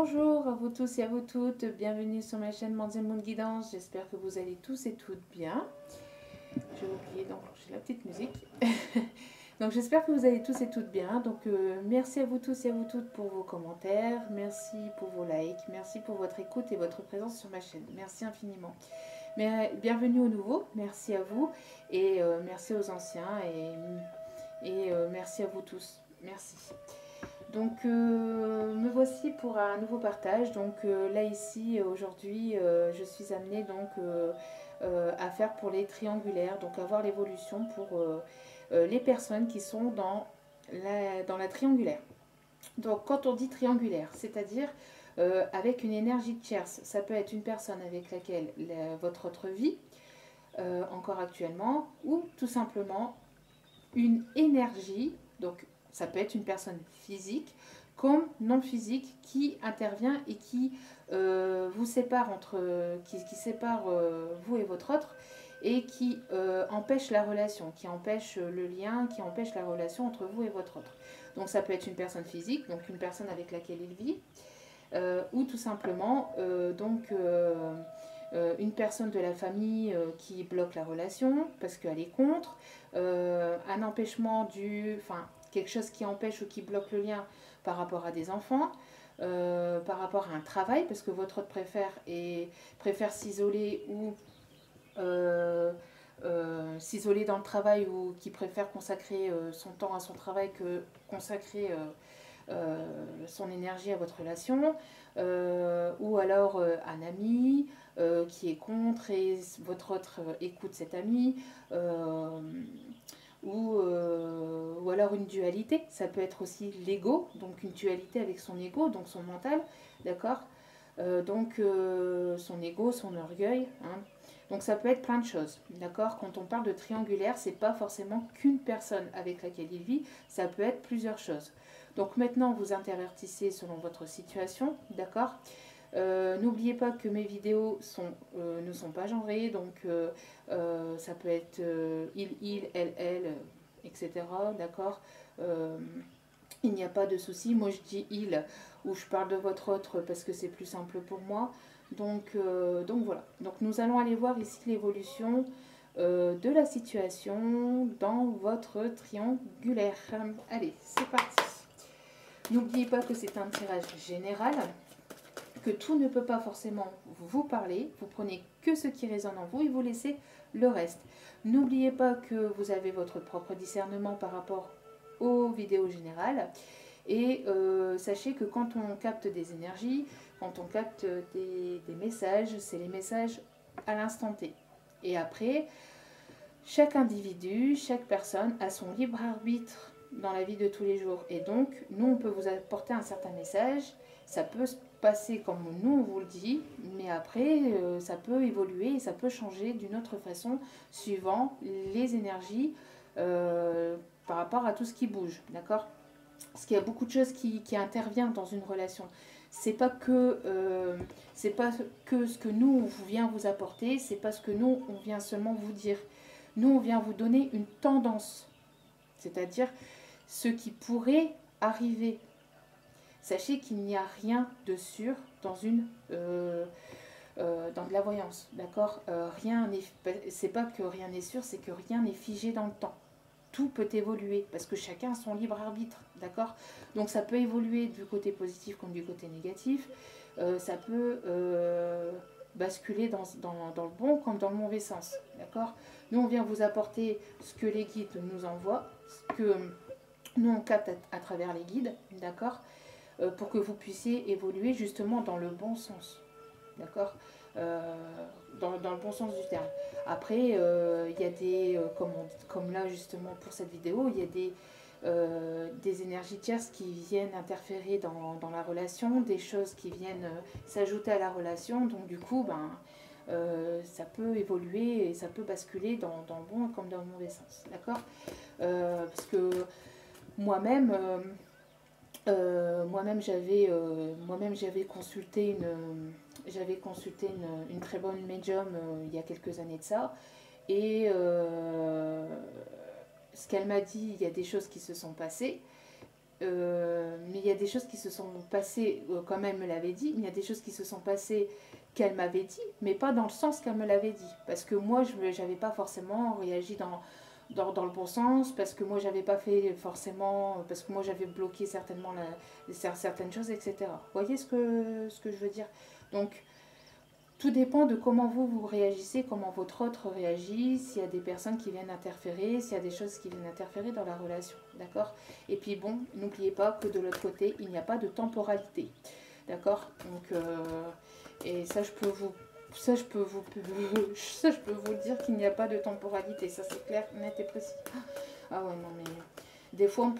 Bonjour à vous tous et à vous toutes, bienvenue sur ma chaîne Manzel Monde Guidance, j'espère que vous allez tous et toutes bien. J'ai oublié d'enclencher la petite musique. Donc j'espère que vous allez tous et toutes bien, merci à vous tous et à vous toutes pour vos commentaires, merci pour vos likes, merci pour votre écoute et votre présence sur ma chaîne, merci infiniment. Mais bienvenue aux nouveaux, merci à vous et merci aux anciens et merci à vous tous, merci. Me voici pour un nouveau partage. Là ici aujourd'hui je suis amenée à faire pour les triangulaires, donc à voir l'évolution pour les personnes qui sont dans la triangulaire. Donc quand on dit triangulaire, c'est-à-dire avec une énergie tierce, ça peut être une personne avec laquelle votre autre vie encore actuellement, ou tout simplement une énergie, donc ça peut être une personne physique comme non physique qui intervient et qui vous sépare qui sépare vous et votre autre et qui empêche la relation, qui empêche le lien, qui empêche la relation entre vous et votre autre. Donc ça peut être une personne physique, donc une personne avec laquelle il vit, ou tout simplement une personne de la famille qui bloque la relation parce qu'elle est contre, un empêchement enfin quelque chose qui empêche ou qui bloque le lien par rapport à des enfants, par rapport à un travail parce que votre autre préfère s'isoler ou s'isoler dans le travail ou qui préfère consacrer son temps à son travail que consacrer son énergie à votre relation, ou alors un ami qui est contre et votre autre écoute cet ami, ou alors une dualité, ça peut être aussi l'ego, donc une dualité avec son ego, donc son mental, d'accord, son ego, son orgueil, hein. Donc ça peut être plein de choses, d'accord. Quand on parle de triangulaire, c'est pas forcément qu'une personne avec laquelle il vit, ça peut être plusieurs choses. Donc maintenant, vous intervertissez selon votre situation, d'accord. N'oubliez pas que mes vidéos ne sont pas genrées, ça peut être il, elle, etc. D'accord. Il n'y a pas de souci. Moi, je dis il ou je parle de votre autre parce que c'est plus simple pour moi. Donc voilà. Donc nous allons aller voir ici l'évolution de la situation dans votre triangulaire. Allez, c'est parti. N'oubliez pas que c'est un tirage général, que tout ne peut pas forcément vous parler. Vous prenez que ce qui résonne en vous et vous laissez le reste. N'oubliez pas que vous avez votre propre discernement par rapport aux vidéos générales. Et sachez que quand on capte des énergies, quand on capte des messages, c'est les messages à l'instant T. Et après, chaque individu, chaque personne a son libre arbitre dans la vie de tous les jours. Et donc, nous, on peut vous apporter un certain message. Ça peut se passer comme nous, on vous le dit, mais après, ça peut évoluer et ça peut changer d'une autre façon suivant les énergies par rapport à tout ce qui bouge, d'accord? Parce qu'il y a beaucoup de choses qui interviennent dans une relation. C'est pas que ce que nous on vient vous apporter, c'est pas ce que nous on vient seulement vous dire. Nous on vient vous donner une tendance, c'est-à-dire ce qui pourrait arriver. Sachez qu'il n'y a rien de sûr dans dans de la voyance, d'accord. C'est pas que rien n'est sûr, c'est que rien n'est figé dans le temps. Tout peut évoluer parce que chacun a son libre arbitre, d'accord. Donc ça peut évoluer du côté positif comme du côté négatif. Ça peut basculer dans le bon comme dans le mauvais sens, d'accord. Nous on vient vous apporter ce que les guides nous envoient, ce que nous on capte à travers les guides, d'accord, pour que vous puissiez évoluer justement dans le bon sens, d'accord, dans le bon sens du terme. Après, il y a comme là justement pour cette vidéo, il y a des énergies tierces qui viennent interférer dans la relation, des choses qui viennent s'ajouter à la relation, donc du coup, ça peut évoluer et ça peut basculer dans le bon comme dans le mauvais sens, d'accord. Parce que moi-même, j'avais consulté une très bonne médium il y a quelques années de ça. Et ce qu'elle m'a dit, il y a des choses qui se sont passées. mais il y a des choses qui se sont passées, comme elle me l'avait dit, mais il y a des choses qui se sont passées qu'elle m'avait dit, mais pas dans le sens qu'elle me l'avait dit. Parce que moi, je n'avais pas forcément réagi dans le bon sens, parce que moi, j'avais pas fait forcément, parce que moi, j'avais bloqué certainement certaines choses, etc. Vous voyez ce que je veux dire? Donc, tout dépend de comment vous réagissez, comment votre autre réagit, s'il y a des personnes qui viennent interférer, s'il y a des choses qui viennent interférer dans la relation, d'accord? Et puis bon, n'oubliez pas que de l'autre côté, il n'y a pas de temporalité, d'accord? Donc, et ça, je peux vous... Ça, je peux vous dire qu'il n'y a pas de temporalité, ça c'est clair, net et précis. Ah ouais, non mais... Des fois,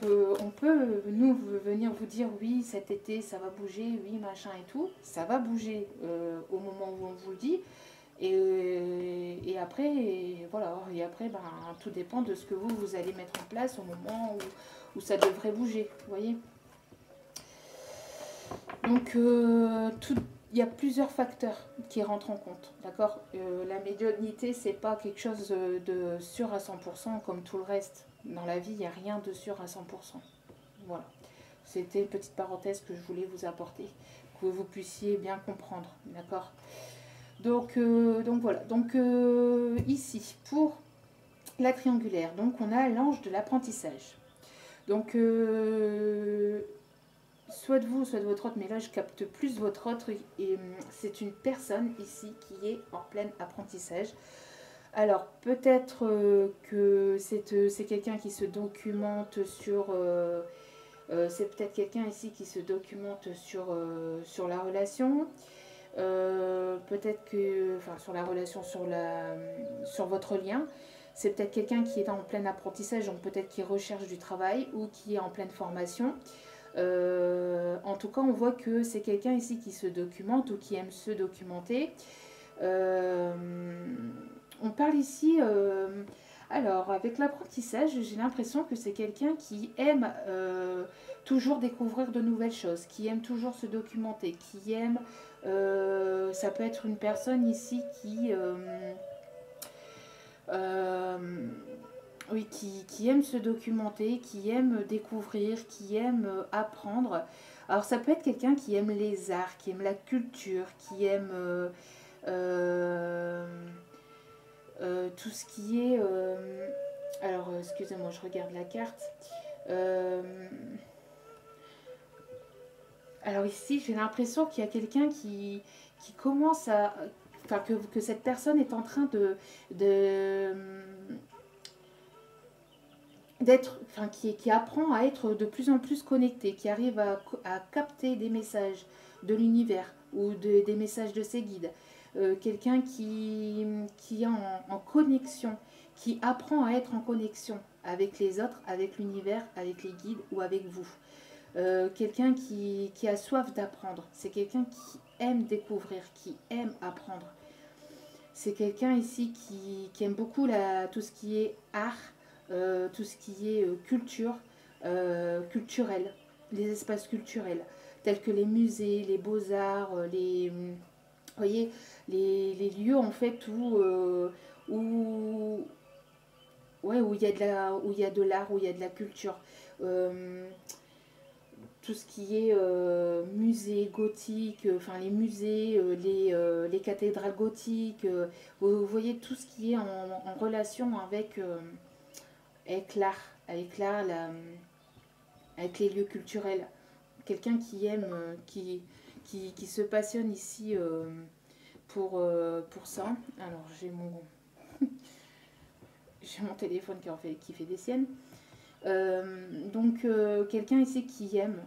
nous, venir vous dire, oui, cet été, ça va bouger, oui, machin et tout. Ça va bouger au moment où on vous le dit. Et après, voilà. Et après, ben, tout dépend de ce que vous allez mettre en place au moment où ça devrait bouger. Vous voyez? Donc, il y a plusieurs facteurs qui rentrent en compte. D'accord? La médiumnité, c'est pas quelque chose de sûr à 100% comme tout le reste. Dans la vie, il n'y a rien de sûr à 100%. Voilà. C'était une petite parenthèse que je voulais vous apporter, que vous puissiez bien comprendre. D'accord? Donc voilà. Donc ici, pour la triangulaire, donc on a l'ange de l'apprentissage. Donc soit de vous, soit de votre autre, mais là je capte plus votre autre, et c'est une personne ici qui est en plein apprentissage. Alors peut-être que c'est quelqu'un qui se documente sur... c'est peut-être quelqu'un ici qui se documente sur la relation. Peut-être que... Enfin, sur la relation, sur votre lien. C'est peut-être quelqu'un qui est en plein apprentissage, donc peut-être qui recherche du travail ou qui est en pleine formation. En tout cas, on voit que c'est quelqu'un ici qui se documente ou qui aime se documenter. On parle ici... alors, avec l'apprentissage, j'ai l'impression que c'est quelqu'un qui aime toujours découvrir de nouvelles choses, qui aime toujours se documenter, qui aime... ça peut être une personne ici qui... oui, qui aime se documenter, qui aime découvrir, qui aime apprendre. Alors ça peut être quelqu'un qui aime les arts, qui aime la culture, qui aime euh, tout ce qui est... alors excusez-moi, je regarde la carte. Euh, alors ici, j'ai l'impression qu'il y a quelqu'un qui commence à... Enfin, que cette personne est en train d'être, enfin, qui apprend à être de plus en plus connecté, qui arrive à capter des messages de l'univers ou des messages de ses guides. Quelqu'un qui est en connexion, qui apprend à être en connexion avec les autres, avec l'univers, avec les guides ou avec vous. Quelqu'un qui a soif d'apprendre. C'est quelqu'un qui aime découvrir, qui aime apprendre. C'est quelqu'un ici qui aime beaucoup tout ce qui est art, tout ce qui est culture, culturel, les espaces culturels, tels que les musées, les beaux-arts, voyez, les lieux en fait où, ouais, où il y a de l'art, où il y a de la culture. Euh, tout ce qui est musée gothique, enfin les musées, les cathédrales gothiques, vous voyez tout ce qui est en relation avec l'art, avec les lieux culturels. Quelqu'un qui aime, qui se passionne ici pour ça. Alors j'ai mon téléphone qui fait des siennes. Donc quelqu'un ici qui aime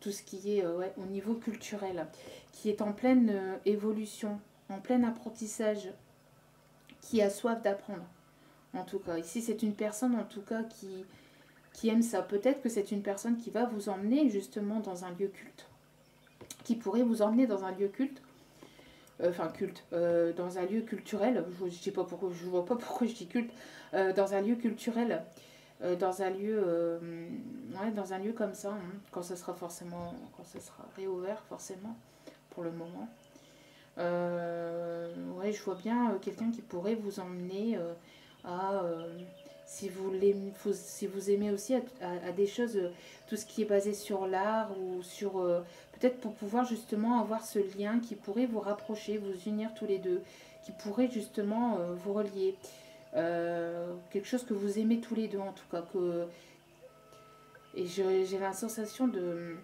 tout ce qui est ouais, au niveau culturel, qui est en pleine évolution, en plein apprentissage, qui a soif d'apprendre. En tout cas, ici c'est une personne en tout cas qui aime ça. Peut-être que c'est une personne qui va vous emmener justement dans un lieu culte, qui pourrait vous emmener dans un lieu culte, enfin culte, dans un lieu culturel. Je vois pas pourquoi je dis culte, dans un lieu culturel. Dans un lieu ouais, dans un lieu comme ça, hein, quand ça sera réouvert forcément pour le moment. Ouais, je vois bien quelqu'un qui pourrait vous emmener à si vous aimez aussi à des choses, tout ce qui est basé sur l'art ou sur... peut-être pour pouvoir justement avoir ce lien qui pourrait vous rapprocher, vous unir tous les deux, qui pourrait justement vous relier. Quelque chose que vous aimez tous les deux en tout cas. Et j'ai la sensation de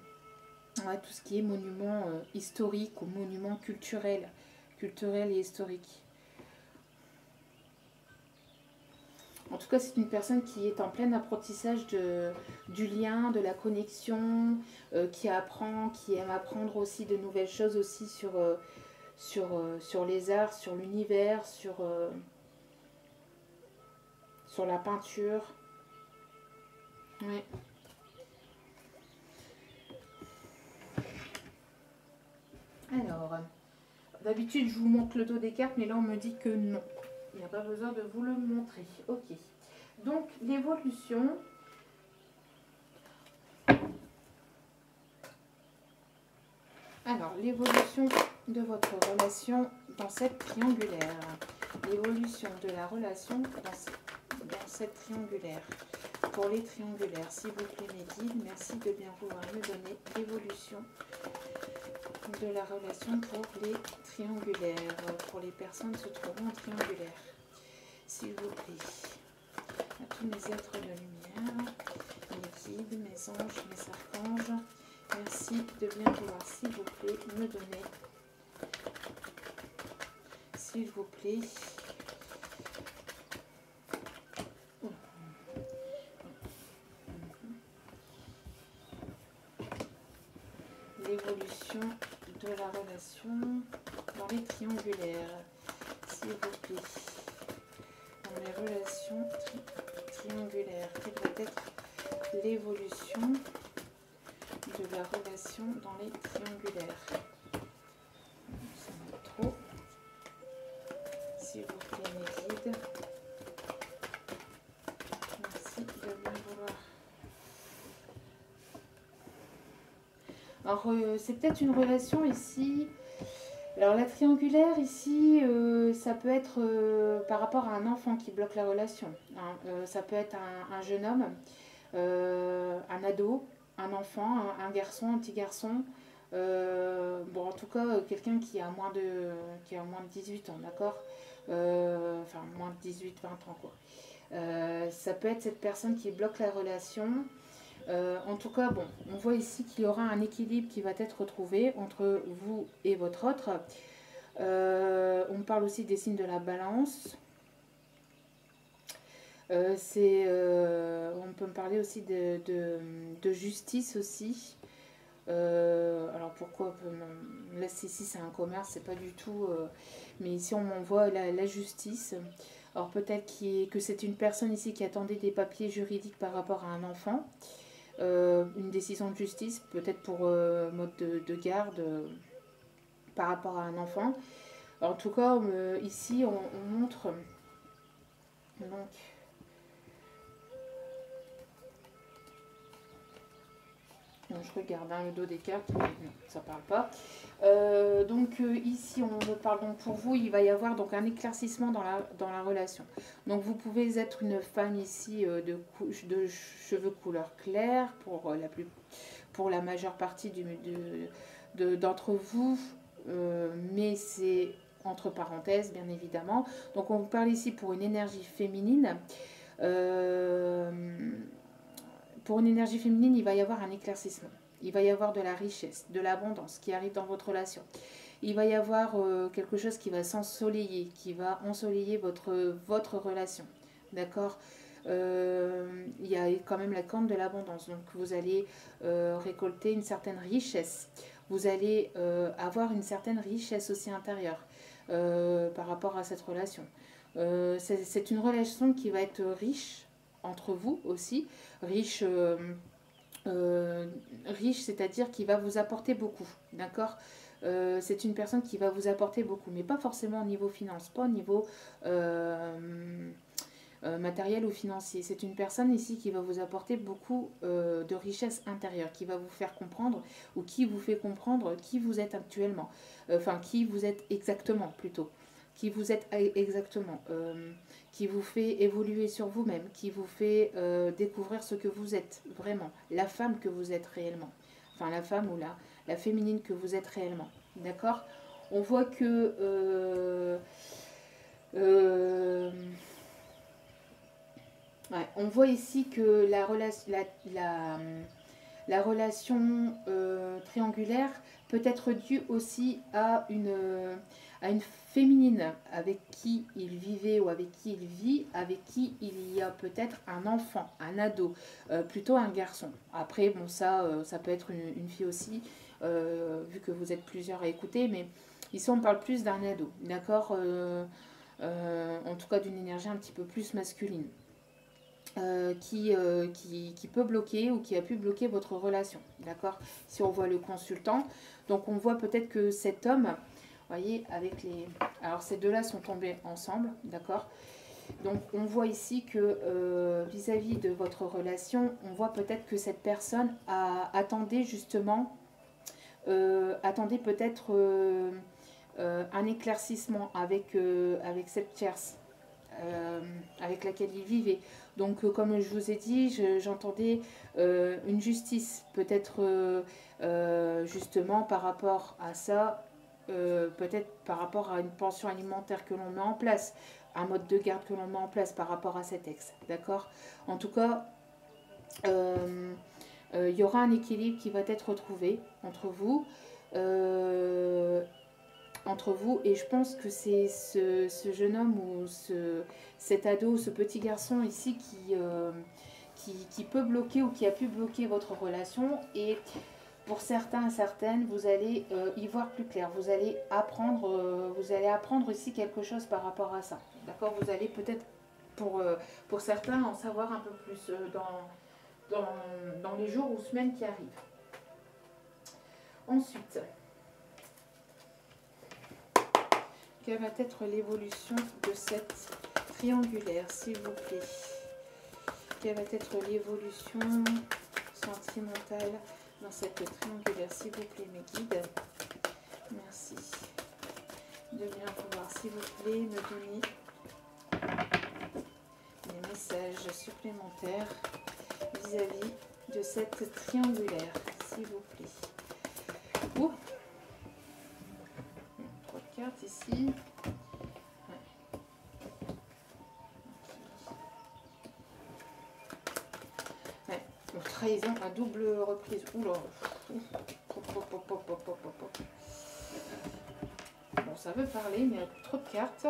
ouais, tout ce qui est monument historique ou monument culturel et historique. En tout cas, c'est une personne qui est en plein apprentissage du lien, de la connexion, qui apprend, qui aime apprendre aussi de nouvelles choses aussi sur les arts, sur l'univers, sur la peinture. Ouais. Alors, d'habitude, je vous montre le dos des cartes, mais là, on me dit que non. Il n'y a pas besoin de vous le montrer. Ok. Donc, l'évolution. Alors, l'évolution de votre relation dans cette triangulaire. L'évolution de la relation dans cette triangulaire. Pour les triangulaires, s'il vous plaît, mes guides, merci de bien vouloir me donner l'évolution de la relation pour les triangulaires, pour les personnes se trouvant en triangulaire. S'il vous plaît, à tous mes êtres de lumière, mes guides, mes anges, mes archanges, merci de bien vouloir, s'il vous plaît, me donner, s'il vous plaît, l'évolution de la relation dans les triangulaires, s'il vous plaît, dans les relations triangulaires, quelle va être l'évolution de la relation dans les triangulaires. Ça va trop. S'il vous plaît, mes guides. Merci de bien vouloir. Alors, c'est peut-être une relation ici. Alors, la triangulaire ici, ça peut être par rapport à un enfant qui bloque la relation. Hein. Ça peut être un jeune homme, un ado, un enfant, un garçon, un petit garçon. Bon, en tout cas, quelqu'un qui a moins de 18 ans, d'accord, enfin, moins de 18-20 ans, quoi. Ça peut être cette personne qui bloque la relation. En tout cas, bon, on voit ici qu'il y aura un équilibre qui va être retrouvé entre vous et votre autre. On parle aussi des signes de la balance. On peut me parler aussi de justice aussi. Alors pourquoi là ici c'est un commerce, c'est pas du tout. Mais ici on m'envoie la justice. Alors peut-être que c'est une personne ici qui attendait des papiers juridiques par rapport à un enfant. Une décision de justice, peut-être pour mode de garde par rapport à un enfant. Alors, en tout cas, ici, on montre... Donc, je regarde le dos des cartes, mais non, ça ne parle pas. Ici, on me parle donc pour vous, il va y avoir donc un éclaircissement dans la relation. Donc vous pouvez être une femme ici de cheveux couleur claire pour la majeure partie d'entre vous, mais c'est entre parenthèses bien évidemment. Donc on vous parle ici pour une énergie féminine. Pour une énergie féminine, il va y avoir un éclaircissement. Il va y avoir de la richesse, de l'abondance qui arrive dans votre relation. Il va y avoir quelque chose qui va s'ensoleiller, qui va ensoleiller votre relation. D'accord. Il y a quand même la corne de l'abondance. Donc vous allez récolter une certaine richesse. Vous allez avoir une certaine richesse aussi intérieure par rapport à cette relation. C'est une relation qui va être riche entre vous aussi, riche, c'est-à-dire qui va vous apporter beaucoup, d'accord. C'est une personne qui va vous apporter beaucoup, mais pas forcément au niveau finance, pas au niveau matériel ou financier. C'est une personne ici qui va vous apporter beaucoup de richesse intérieure, qui va vous faire comprendre, ou qui vous fait comprendre qui vous êtes actuellement, enfin qui vous êtes exactement plutôt. qui vous êtes exactement, qui vous fait évoluer sur vous-même, qui vous fait découvrir ce que vous êtes vraiment, la femme que vous êtes réellement, enfin la femme ou la féminine que vous êtes réellement, d'accord? On voit que ouais, on voit ici que la relation triangulaire peut être due aussi à une féminine avec qui il vivait ou avec qui il vit, avec qui il y a peut-être un enfant, un ado, plutôt un garçon. Après, bon, ça peut être une fille aussi, vu que vous êtes plusieurs à écouter, mais ici on parle plus d'un ado, d'accord, en tout cas d'une énergie un petit peu plus masculine. Qui peut bloquer ou qui a pu bloquer votre relation, d'accord? Si on voit le consultant, donc on voit peut-être que cet homme, vous voyez, avec les... Alors ces deux-là sont tombés ensemble, d'accord? Donc on voit ici que vis-à-vis de votre relation, on voit peut-être que cette personne attendait justement, attendait peut-être un éclaircissement avec cette tierce. Avec laquelle il vivait. Donc, comme je vous ai dit, j'entendais une justice, peut-être justement par rapport à ça, peut-être par rapport à une pension alimentaire que l'on met en place, un mode de garde que l'on met en place par rapport à cet ex, d'accord? En tout cas, il y aura un équilibre qui va être retrouvé entre vous. Et je pense que c'est ce jeune homme ou cet ado, ce petit garçon ici qui peut bloquer ou qui a pu bloquer votre relation. Et pour certains et certaines, vous allez y voir plus clair. Vous allez apprendre ici quelque chose par rapport à ça. D'accord? Vous allez peut-être, pour certains, en savoir un peu plus dans les jours ou semaines qui arrivent. Ensuite, quelle va être l'évolution de cette triangulaire, s'il vous plaît? Quelle va être l'évolution sentimentale dans cette triangulaire, s'il vous plaît, mes guides? Merci. De bien pouvoir, s'il vous plaît, me donner des messages supplémentaires vis-à-vis de cette triangulaire, s'il vous plaît. Ouh. Ici. Ouais. Donc, trahison à double reprise. Oula. Bon, ça veut parler, mais il y a trop de cartes.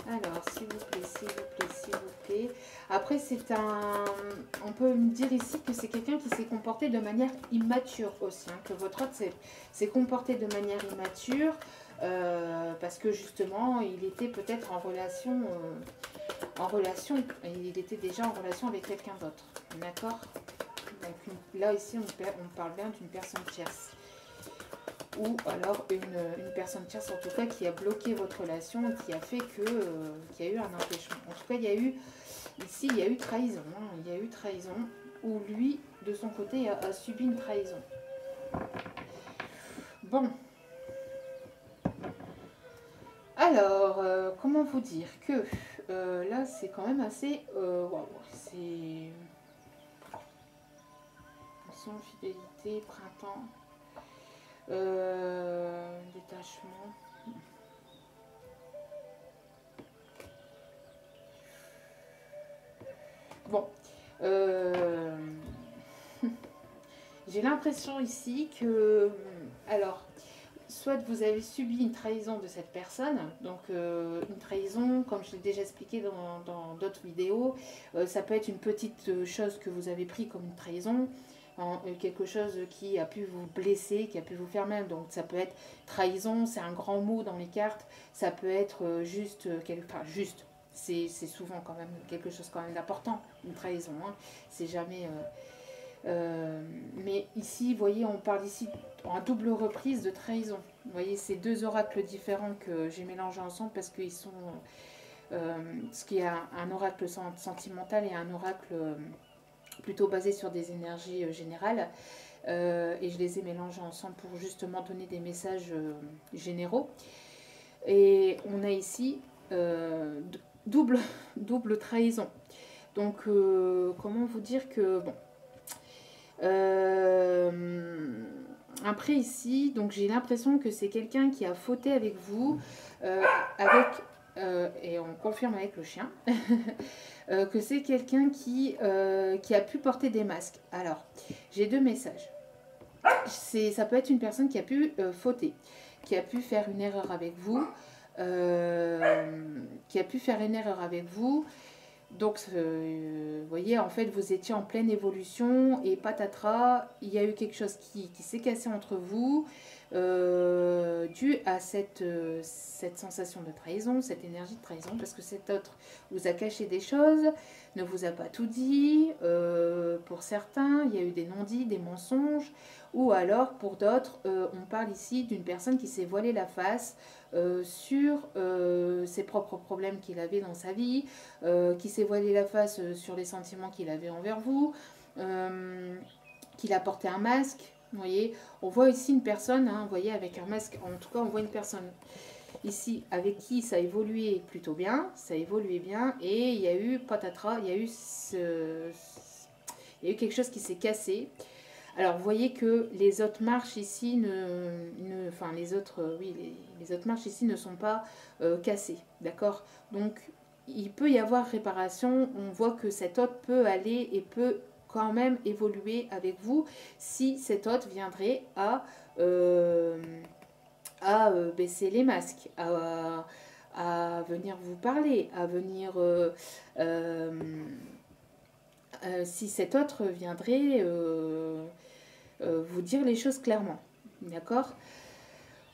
Alors, s'il vous plaît, s'il vous plaît, s'il vous plaît. Après, on peut me dire ici que c'est quelqu'un qui s'est comporté de manière immature aussi. Hein, que votre autre s'est comporté de manière immature parce que justement, il était peut-être en relation. Il était déjà en relation avec quelqu'un d'autre. D'accord? Donc là, ici, on parle bien d'une personne tierce. Ou alors une personne tierce en tout cas qui a bloqué votre relation et qui a fait qu'il y a eu un empêchement. En tout cas, ici il y a eu trahison. Hein, il y a eu trahison où lui, de son côté, a subi une trahison. Bon. Alors, comment vous dire que là, c'est quand même assez... Waouh, c'est... Passion, fidélité, printemps... détachement. Bon, j'ai l'impression ici que, alors, soit vous avez subi une trahison de cette personne, donc une trahison, comme je l'ai déjà expliqué dans d'autres vidéos, ça peut être une petite chose que vous avez pris comme une trahison, quelque chose qui a pu vous blesser, qui a pu vous faire mal. Donc ça peut être trahison, c'est un grand mot dans les cartes, ça peut être juste, juste, c'est souvent quand même quelque chose quand même d'important, une trahison, hein. C'est jamais... mais ici, vous voyez, on parle ici en double reprise de trahison. Vous voyez, c'est deux oracles différents que j'ai mélangés ensemble parce qu'ils sont... ce qui est un oracle sentimental et un oracle... plutôt basé sur des énergies générales et je les ai mélangés ensemble pour justement donner des messages généraux. Et on a ici double, double trahison. Donc, comment vous dire que... Bon. Après ici, donc j'ai l'impression que c'est quelqu'un qui a fauté avec vous, avec... et on confirme avec le chien, que c'est quelqu'un qui a pu porter des masques. Alors, j'ai deux messages. Ça peut être une personne qui a pu fauter, qui a pu faire une erreur avec vous, Donc, vous voyez, en fait, vous étiez en pleine évolution et patatras, il y a eu quelque chose qui s'est cassé entre vous dû à cette sensation de trahison, cette énergie de trahison, parce que cet autre vous a caché des choses, ne vous a pas tout dit. Pour certains, il y a eu des non-dits, des mensonges, ou alors pour d'autres, on parle ici d'une personne qui s'est voilée la face sur ses propres problèmes qu'il avait dans sa vie, qui s'est voilé la face sur les sentiments qu'il avait envers vous, qu'il a porté un masque. Vous voyez, on voit ici une personne, hein, vous voyez, avec un masque, en tout cas, on voit une personne ici avec qui ça a évolué plutôt bien, ça a évolué bien, et il y a eu patatras, il y a eu quelque chose qui s'est cassé. Alors, vous voyez que les autres marches ici enfin, les autres marches ici ne sont pas cassées, d'accord? Donc, il peut y avoir réparation. On voit que cet hôte peut aller et peut quand même évoluer avec vous si cet hôte viendrait à baisser les masques, à venir vous parler, à venir... si cet autre viendrait vous dire les choses clairement, d'accord?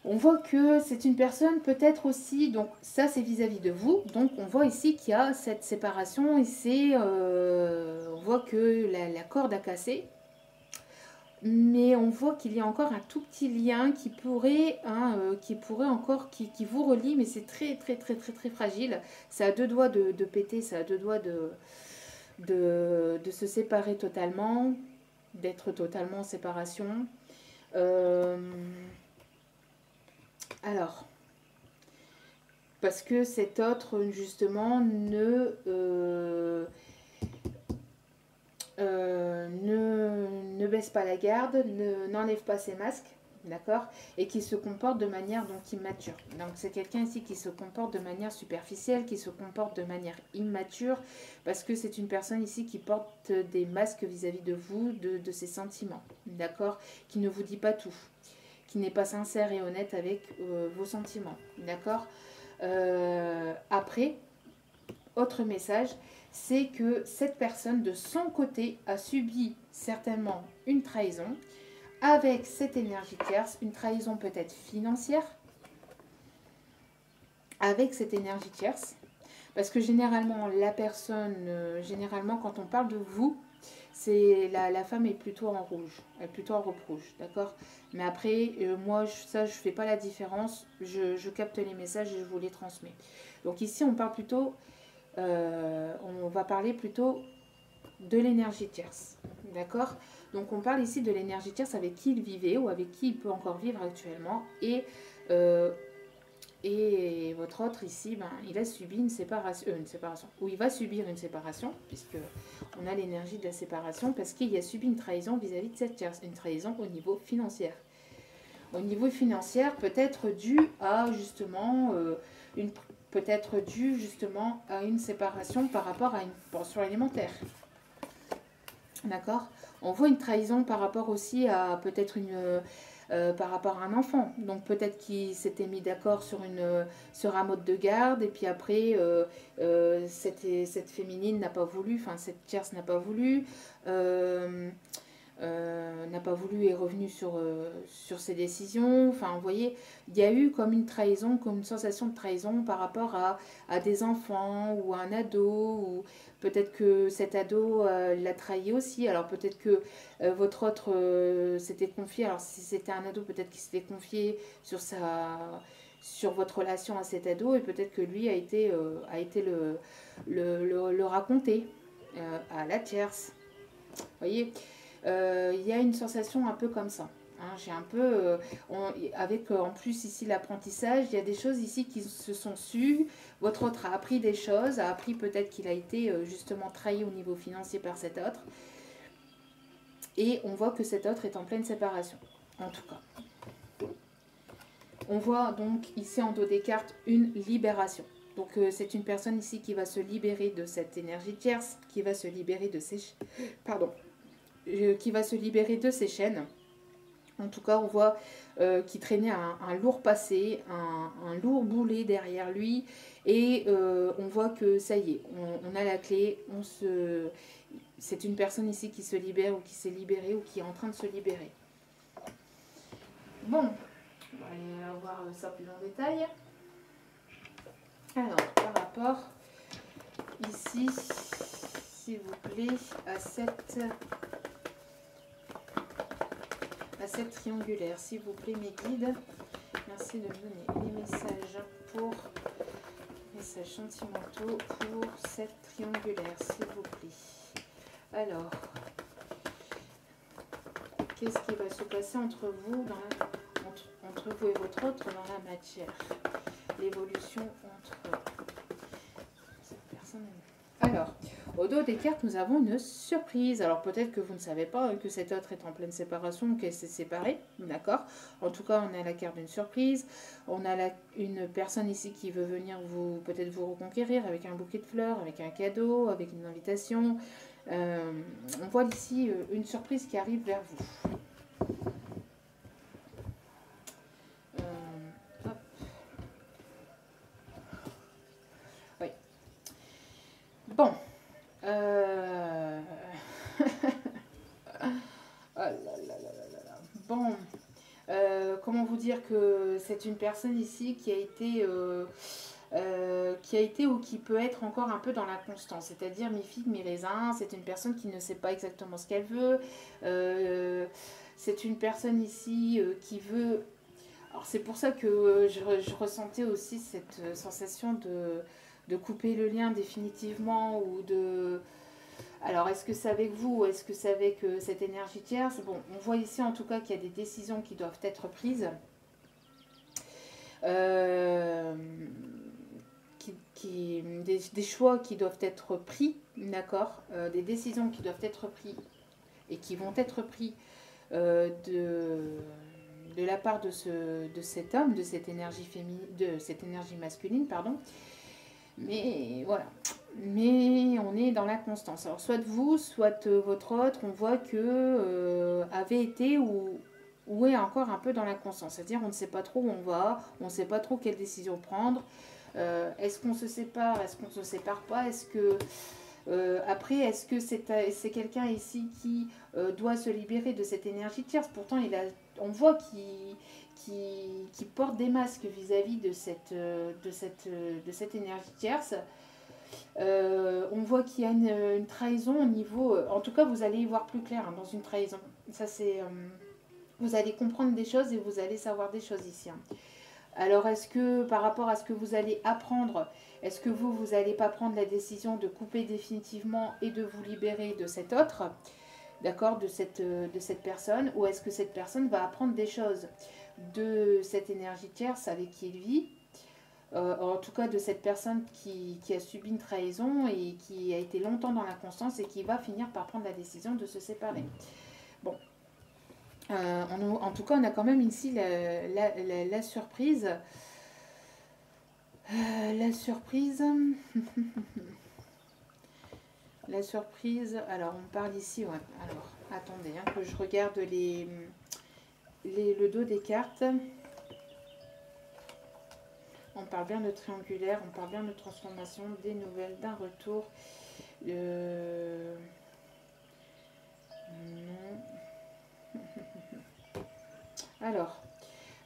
On voit que c'est une personne peut-être aussi, donc ça c'est vis-à-vis de vous, donc on voit ici qu'il y a cette séparation et on voit que la corde a cassé, mais on voit qu'il y a encore un tout petit lien qui pourrait encore, qui vous relie, mais c'est très très très très très fragile, ça a deux doigts de péter, ça a deux doigts de se séparer totalement, d'être totalement en séparation. Alors, parce que cet autre, justement, ne baisse pas la garde, n'enlève pas ses masques, d'accord, et qui se comporte de manière donc immature. Donc c'est quelqu'un ici qui se comporte de manière superficielle, qui se comporte de manière immature, parce que c'est une personne ici qui porte des masques vis-à-vis de vous, de ses sentiments, d'accord, qui ne vous dit pas tout, qui n'est pas sincère et honnête avec vos sentiments, d'accord. Après, autre message, c'est que cette personne de son côté a subi certainement une trahison avec cette énergie tierce, une trahison peut-être financière avec cette énergie tierce, parce que généralement la personne, généralement quand on parle de vous, c'est la femme est plutôt en rouge, elle est plutôt en robe rouge, d'accord. Mais après, moi, ça, je fais pas la différence, je capte les messages et je vous les transmets. Donc ici, on parle plutôt, on va parler plutôt de l'énergie tierce, d'accord. Donc on parle ici de l'énergie tierce avec qui il vivait ou avec qui il peut encore vivre actuellement, et votre autre ici, ben, il a subi une séparation, ou il va subir une séparation, puisque on a l'énergie de la séparation, parce qu'il a subi une trahison vis-à-vis de cette tierce, une trahison au niveau financier. Au niveau financier, peut-être dû à justement à une séparation par rapport à une pension alimentaire. D'accord. On voit une trahison par rapport aussi à peut-être par rapport à un enfant. Donc peut-être qu'il s'était mis d'accord sur un mode de garde, et puis après cette féminine n'a pas voulu, enfin cette tierce n'a pas voulu, et est revenue sur ses décisions. Enfin, vous voyez, il y a eu comme une trahison, comme une sensation de trahison par rapport à des enfants ou à un ado, ou peut-être que cet ado l'a trahi aussi. Alors peut-être que votre autre s'était confié, alors si c'était un ado, peut-être qu'il s'était confié sur votre relation à cet ado, et peut-être que lui a été le raconter à la tierce. Vous voyez, il y a une sensation un peu comme ça. Hein, j'ai un peu, avec en plus ici l'apprentissage, il y a des choses ici qui se sont sues. Votre autre a appris des choses, a appris peut-être qu'il a été justement trahi au niveau financier par cet autre. Et on voit que cet autre est en pleine séparation, en tout cas. On voit donc ici en dos des cartes une libération. Donc c'est une personne ici qui va se libérer de cette énergie tierce, qui va se libérer de ses qui va se libérer de ses chaînes. En tout cas, on voit qu'il traînait un lourd passé, un lourd boulet derrière lui. Et on voit que ça y est, on a la clé. C'est une personne ici qui se libère ou qui s'est libérée ou qui est en train de se libérer. Bon, on va aller voir ça plus en détail. Alors, par rapport ici, s'il vous plaît, à cette triangulaire, s'il vous plaît, mes guides, merci de me donner les messages pour messages sentimentaux pour cette triangulaire, s'il vous plaît. Alors, qu'est-ce qui va se passer entre vous entre vous et votre autre dans la matière? L'évolution entre cette personne et nous. Alors, au dos des cartes, nous avons une surprise. Alors peut-être que vous ne savez pas que cet autre est en pleine séparation, qu'elle s'est séparée, d'accord? En tout cas, on a la carte d'une surprise. On a une personne ici qui veut venir peut-être vous reconquérir avec un bouquet de fleurs, avec un cadeau, avec une invitation. On voit ici une surprise qui arrive vers vous. Oui. Bon. Oh là là là là là. Bon, comment vous dire que c'est une personne ici qui a été ou qui peut être encore un peu dans l'inconstance, c'est-à-dire mi-figue, mi-raisin. C'est une personne qui ne sait pas exactement ce qu'elle veut. C'est une personne ici qui veut... Alors c'est pour ça que je ressentais aussi cette sensation de couper le lien définitivement ou de... Alors, est-ce que c'est avec vous ou est-ce que c'est avec cette énergie tierce? Bon, on voit ici en tout cas qu'il y a des décisions qui doivent être prises. Des choix qui doivent être pris, d'accord, des décisions qui doivent être prises et qui vont être prises de la part de cet homme, de cette énergie masculine, pardon. Mais voilà. Mais on est dans l'inconstance. Alors soit vous, soit votre autre, on voit que avait été ou est encore un peu dans l'inconstance. C'est-à-dire on ne sait pas trop où on va, on ne sait pas trop quelle décision prendre. Est-ce qu'on se sépare, est-ce qu'on ne se sépare pas? Est-ce que après, est-ce que c'est quelqu'un ici qui doit se libérer de cette énergie tierce? Pourtant, on voit qu'il porte des masques vis-à-vis de cette énergie tierce. On voit qu'il y a une trahison au niveau... en tout cas, vous allez y voir plus clair hein, dans une trahison. Ça, c'est... vous allez comprendre des choses et vous allez savoir des choses ici. Hein. Alors, est-ce que par rapport à ce que vous allez apprendre, est-ce que vous n'allez pas prendre la décision de couper définitivement et de vous libérer de cet autre, d'accord, de cette personne, ou est-ce que cette personne va apprendre des choses de cette énergie tierce avec qui il vit, en tout cas de cette personne qui a subi une trahison et qui a été longtemps dans l'inconstance et qui va finir par prendre la décision de se séparer. Bon. En tout cas, on a quand même ici la surprise. La surprise. La surprise. Alors, on parle ici. Ouais. Alors, attendez, hein, que je regarde le dos des cartes. On parle bien de triangulaire, on parle bien de transformation, des nouvelles, d'un retour. Non. Alors,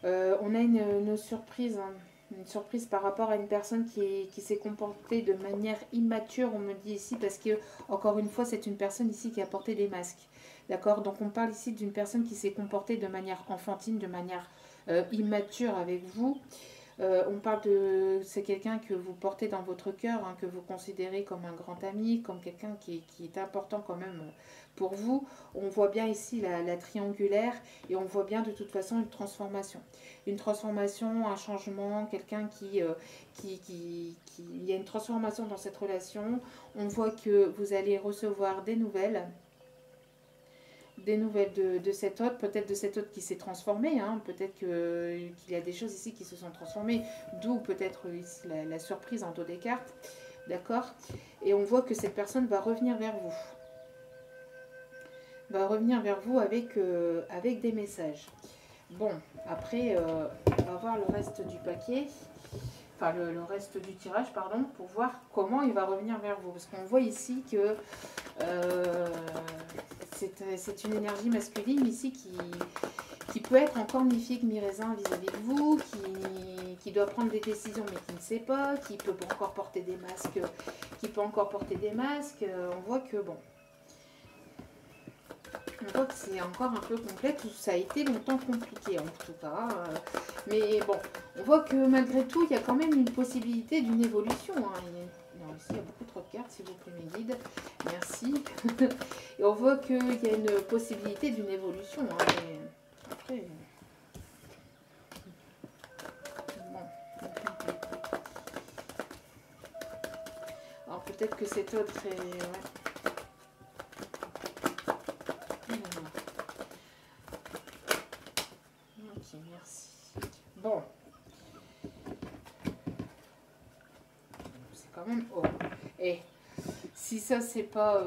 on a une surprise, hein, une surprise par rapport à une personne qui s'est comportée de manière immature, on me dit ici, parce que, encore une fois, c'est une personne ici qui a porté des masques. D'accord? Donc, on parle ici d'une personne qui s'est comportée de manière enfantine, de manière immature avec vous. On parle de... C'est quelqu'un que vous portez dans votre cœur, hein, que vous considérez comme un grand ami, comme quelqu'un qui est important quand même pour vous. On voit bien ici la triangulaire et on voit bien de toute façon une transformation. Une transformation, un changement, quelqu'un il y a une transformation dans cette relation. On voit que vous allez recevoir des nouvelles de cet hôte, peut-être de cet hôte qui s'est transformé, hein, peut-être qu'il y a des choses ici qui se sont transformées, d'où peut-être ici la surprise en dos des cartes, d'accord. Et on voit que cette personne va revenir vers vous, avec des messages. Bon, après, on va voir le reste du paquet, enfin le reste du tirage, pardon, pour voir comment il va revenir vers vous, parce qu'on voit ici que c'est une énergie masculine ici qui peut être encore mi-figue, mi-raisin vis-à-vis de vous, qui doit prendre des décisions mais qui ne sait pas, qui peut encore porter des masques, on voit que bon, on voit que c'est encore un peu complexe, ça a été longtemps compliqué en tout cas, mais bon, on voit que malgré tout, il y a quand même une possibilité d'une évolution, hein. Non, ici il y a beaucoup trop de cartes, s'il vous plaît mes guides, merci. Et on voit qu'il y a une possibilité d'une évolution, hein, mais après... Bon. Alors peut-être que cet autre est... Ouais. Ok, merci. Bon. C'est quand même... Oh. Et si ça, c'est pas...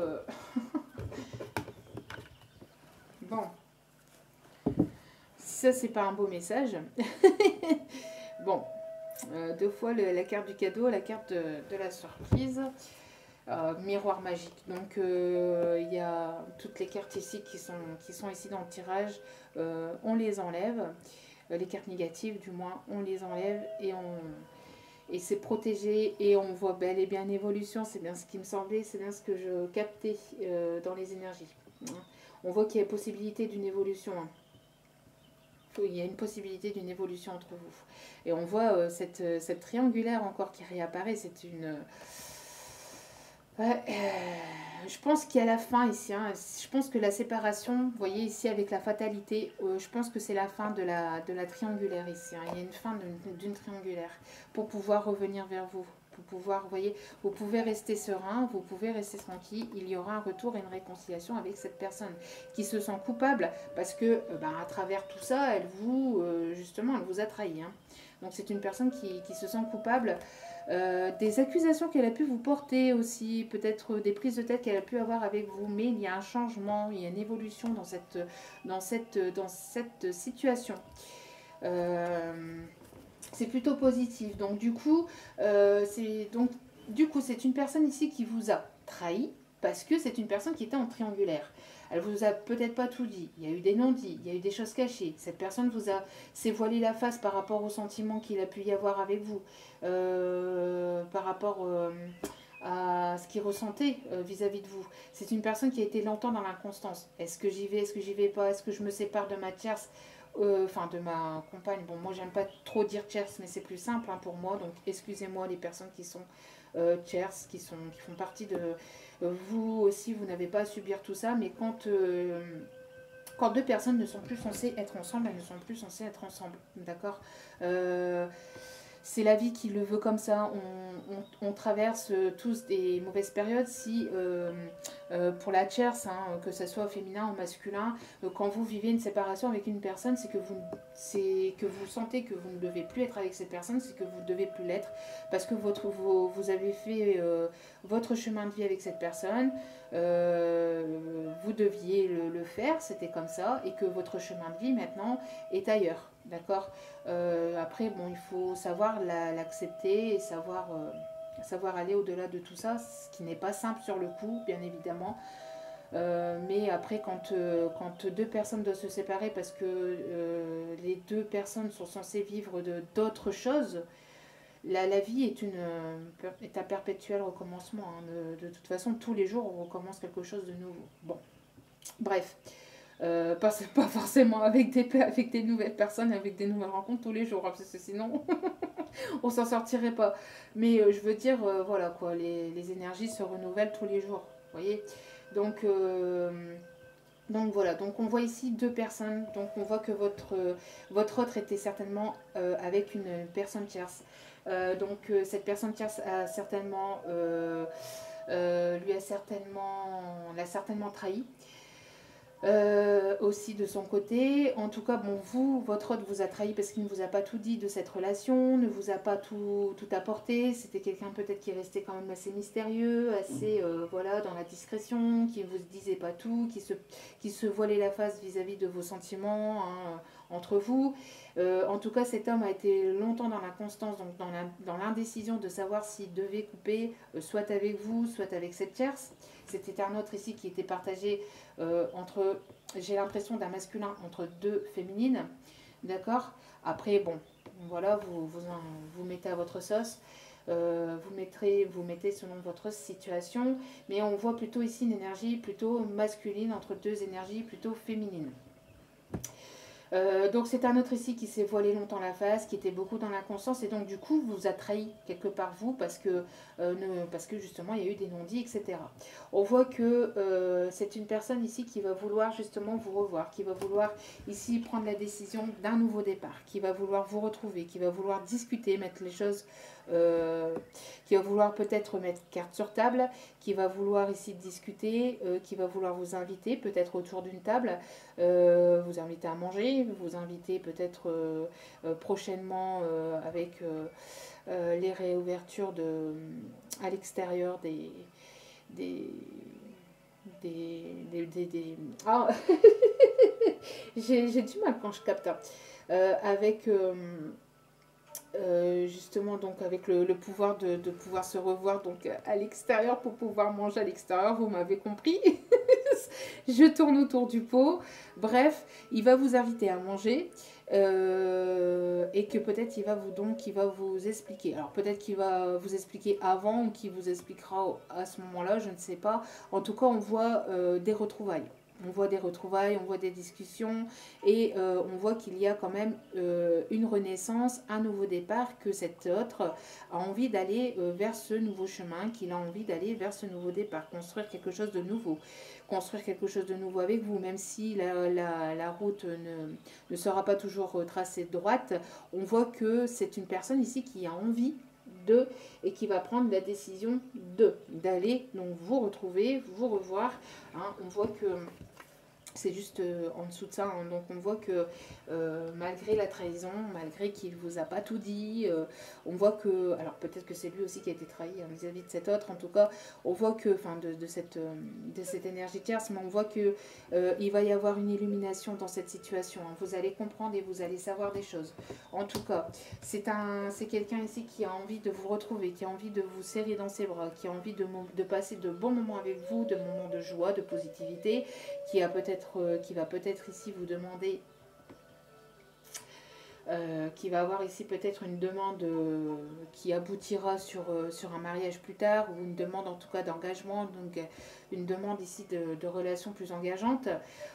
Bon. Si ça, c'est pas un beau message. Bon. Deux fois la carte du cadeau, la carte de la surprise. Miroir magique. Donc il y a toutes les cartes ici qui sont ici dans le tirage. On les enlève. Les cartes négatives, du moins, on les enlève et c'est protégé et on voit bel et bien l'évolution. C'est bien ce qui me semblait, c'est bien ce que je captais dans les énergies. On voit qu'il y a possibilité d'une évolution. Il y a une possibilité d'une évolution entre vous. Et on voit cette triangulaire encore qui réapparaît. C'est une... Ouais, je pense qu'il y a la fin ici, hein. Je pense que la séparation, vous voyez ici avec la fatalité, je pense que c'est la fin de la triangulaire ici, hein. Il y a une fin d'une triangulaire pour pouvoir revenir vers vous. Pour pouvoir, vous voyez, vous pouvez rester serein, vous pouvez rester tranquille. Il y aura un retour et une réconciliation avec cette personne qui se sent coupable parce que, à travers tout ça, justement, elle vous a trahi, hein. Donc c'est une personne qui se sent coupable. Des accusations qu'elle a pu vous porter aussi, peut-être des prises de tête qu'elle a pu avoir avec vous, mais il y a un changement, il y a une évolution dans cette situation. C'est plutôt positif. Donc du coup, c'est une personne ici qui vous a trahi parce que c'est une personne qui était en triangulaire. Elle vous a peut-être pas tout dit. Il y a eu des non-dits, il y a eu des choses cachées. Cette personne s'est voilée la face par rapport aux sentiments qu'il a pu y avoir avec vous, par rapport à ce qu'il ressentait vis-à-vis de vous. C'est une personne qui a été longtemps dans l'inconstance. Est-ce que j'y vais, est-ce que j'y vais pas, est-ce que je me sépare de ma tierce, de ma compagne. Bon, moi j'aime pas trop dire tierce, mais c'est plus simple, hein, pour moi. Donc excusez-moi les personnes qui sont tierces, qui font partie de... vous aussi, vous n'avez pas à subir tout ça, mais quand deux personnes ne sont plus censées être ensemble, elles ne sont plus censées être ensemble, d'accord. C'est la vie qui le veut comme ça. On traverse tous des mauvaises périodes. Si pour la tierce, hein, que ce soit au féminin ou masculin, quand vous vivez une séparation avec une personne, c'est que vous sentez que vous ne devez plus être avec cette personne, c'est que vous ne devez plus l'être, parce que vous avez fait votre chemin de vie avec cette personne, vous deviez le faire, c'était comme ça, et que votre chemin de vie maintenant est ailleurs, d'accord. Après, bon, il faut savoir l'accepter et savoir aller au-delà de tout ça, ce qui n'est pas simple sur le coup, bien évidemment. Mais après, quand deux personnes doivent se séparer parce que les deux personnes sont censées vivre d'autres choses, la vie est un perpétuel recommencement, hein. De toute façon, tous les jours, on recommence quelque chose de nouveau. Bon, bref. Pas forcément avec des nouvelles personnes, avec des nouvelles rencontres tous les jours, hein, parce que sinon on s'en sortirait pas. Mais je veux dire, voilà quoi, les énergies se renouvellent tous les jours, vous voyez. Donc, donc voilà, donc on voit ici deux personnes, donc on voit que votre autre était certainement avec une personne tierce. Cette personne tierce a certainement, l'a certainement trahi. Aussi de son côté. En tout cas, bon, votre autre vous a trahi parce qu'il ne vous a pas tout dit de cette relation, ne vous a pas tout apporté. C'était quelqu'un peut-être qui restait quand même assez mystérieux, assez voilà, dans la discrétion, qui ne vous disait pas tout, qui se voilait la face vis-à-vis de vos sentiments hein, entre vous. En tout cas, cet homme a été longtemps dans l'inconstance, donc dans l'indécision de savoir s'il devait couper, soit avec vous, soit avec cette tierce. C'était un autre ici qui était partagé entre, j'ai l'impression d'un masculin entre deux féminines, d'accord. Après, bon, voilà, vous mettez à votre sauce, vous mettez selon votre situation, mais on voit plutôt ici une énergie plutôt masculine entre deux énergies plutôt féminines. Donc c'est un autre ici qui s'est voilé longtemps la face, qui était beaucoup dans l'inconscience et donc du coup vous a trahi quelque part vous parce que justement il y a eu des non-dits, etc. On voit que c'est une personne ici qui va vouloir justement vous revoir, qui va vouloir ici prendre la décision d'un nouveau départ, qui va vouloir vous retrouver, qui va vouloir discuter, mettre les choses, qui va vouloir peut-être mettre carte sur table, qui va vouloir ici discuter, qui va vouloir vous inviter peut-être autour d'une table, vous inviter à manger, vous inviter peut-être prochainement avec les réouvertures à l'extérieur des, Ah, j'ai du mal quand je capte. Avec justement donc avec le pouvoir de pouvoir se revoir donc à l'extérieur pour pouvoir manger à l'extérieur, vous m'avez compris. Je tourne autour du pot. Bref, il va vous inviter à manger et que peut-être il va vous expliquer. Alors peut-être qu'il va vous expliquer avant ou qu'il vous expliquera à ce moment-là, je ne sais pas. En tout cas, on voit des retrouvailles. On voit des retrouvailles, on voit des discussions et on voit qu'il y a quand même une renaissance, un nouveau départ, que cet autre a envie d'aller vers ce nouveau chemin, qu'il a envie d'aller vers ce nouveau départ, construire quelque chose de nouveau. Construire quelque chose de nouveau avec vous, même si la route ne sera pas toujours tracée droite, on voit que c'est une personne ici qui a envie de et qui va prendre la décision d'aller donc vous retrouver, vous revoir. Hein, on voit que c'est juste en dessous de ça. Hein. Donc on voit que malgré la trahison, malgré qu'il ne vous a pas tout dit, on voit que, alors peut-être que c'est lui aussi qui a été trahi hein, vis-à-vis de cet autre, en tout cas, on voit que, enfin de cette énergie tierce, mais on voit que il va y avoir une illumination dans cette situation. Hein. Vous allez comprendre et vous allez savoir des choses. En tout cas, c'est quelqu'un ici qui a envie de vous retrouver, qui a envie de vous serrer dans ses bras, qui a envie de passer de bons moments avec vous, de moments de joie, de positivité, qui va peut-être ici vous demander, qui va avoir ici peut-être une demande qui aboutira sur un mariage plus tard, ou une demande en tout cas d'engagement, donc une demande ici de relations plus engageantes.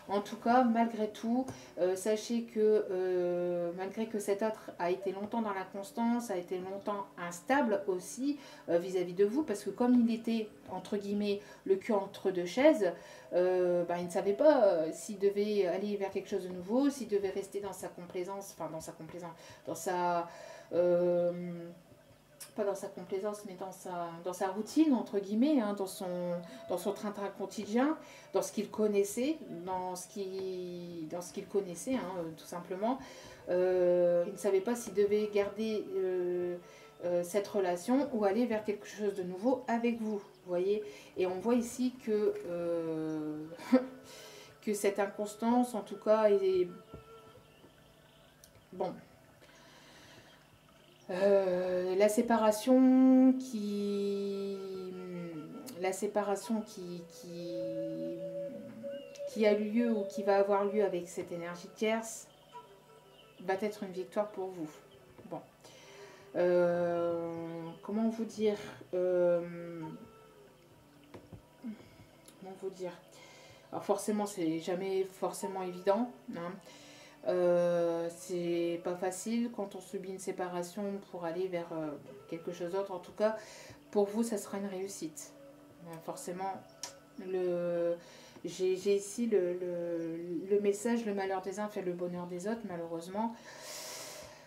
En tout cas, malgré tout, sachez que malgré que cet autre a été longtemps dans l'inconstance, a été longtemps instable aussi vis-à-vis de vous, parce que comme il était, entre guillemets, le cul entre deux chaises, il ne savait pas s'il devait aller vers quelque chose de nouveau, s'il devait rester dans sa complaisance, enfin dans sa... pas dans sa complaisance, mais dans sa routine, entre guillemets, hein, dans son train-train quotidien, dans ce qu'il connaissait, dans ce qu'il connaissait, hein, tout simplement. Il ne savait pas s'il devait garder cette relation ou aller vers quelque chose de nouveau avec vous, voyez. Et on voit ici que, que cette inconstance, en tout cas, est... Bon, la séparation qui a lieu ou qui va avoir lieu avec cette énergie tierce va être une victoire pour vous. Bon. Comment vous dire Alors forcément, c'est jamais forcément évident, hein. C'est pas facile quand on subit une séparation pour aller vers quelque chose d'autre. En tout cas, pour vous, ça sera une réussite. Forcément, j'ai ici le message, le malheur des uns fait le bonheur des autres, malheureusement.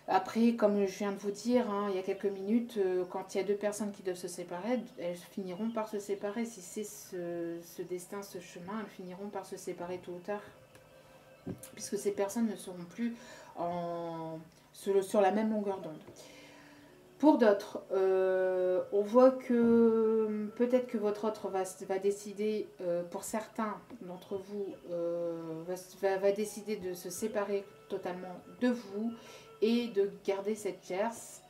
Après, comme je viens de vous dire, hein, il y a quelques minutes, quand il y a deux personnes qui doivent se séparer, elles finiront par se séparer. Si c'est ce destin, ce chemin, elles finiront par se séparer tôt ou tard. Puisque ces personnes ne seront plus sur la même longueur d'onde. Pour d'autres, on voit que peut-être que votre autre va décider, pour certains d'entre vous, va décider de se séparer totalement de vous et de garder cette tierce.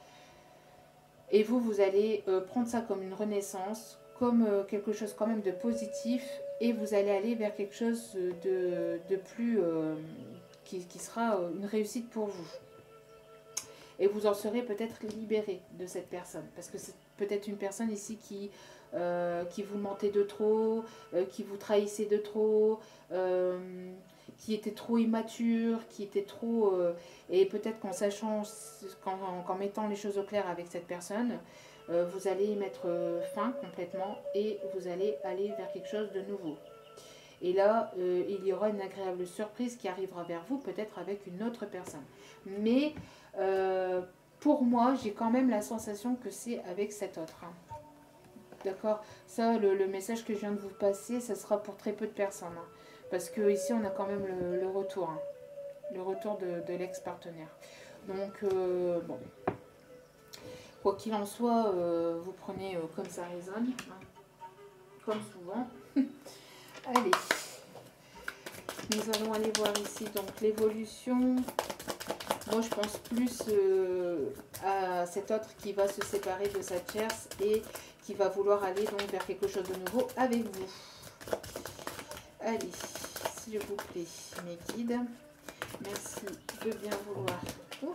Et vous allez prendre ça comme une renaissance, comme quelque chose quand même de positif, et vous allez aller vers quelque chose de plus, qui sera une réussite pour vous. Et vous en serez peut-être libéré de cette personne. Parce que c'est peut-être une personne ici qui vous mentait de trop, qui vous trahissait de trop, qui était trop immature, qui était trop... et peut-être qu'en sachant, qu'en mettant les choses au clair avec cette personne, vous allez y mettre fin complètement et vous allez aller vers quelque chose de nouveau. Et là, il y aura une agréable surprise qui arrivera vers vous, peut-être avec une autre personne. Mais pour moi, j'ai quand même la sensation que c'est avec cet autre. Hein. D'accord? Ça, le message que je viens de vous passer, ça sera pour très peu de personnes. Hein. Parce que ici, on a quand même le retour. Hein. Le retour de l'ex-partenaire. Donc, bon. Quoi qu'il en soit, vous prenez comme ça résonne. Hein. Comme souvent. Allez. Nous allons aller voir ici donc l'évolution. Moi, je pense plus à cet autre qui va se séparer de sa tierce et qui va vouloir aller donc vers quelque chose de nouveau avec vous. Allez, s'il vous plaît, mes guides, merci de bien vouloir. Oh.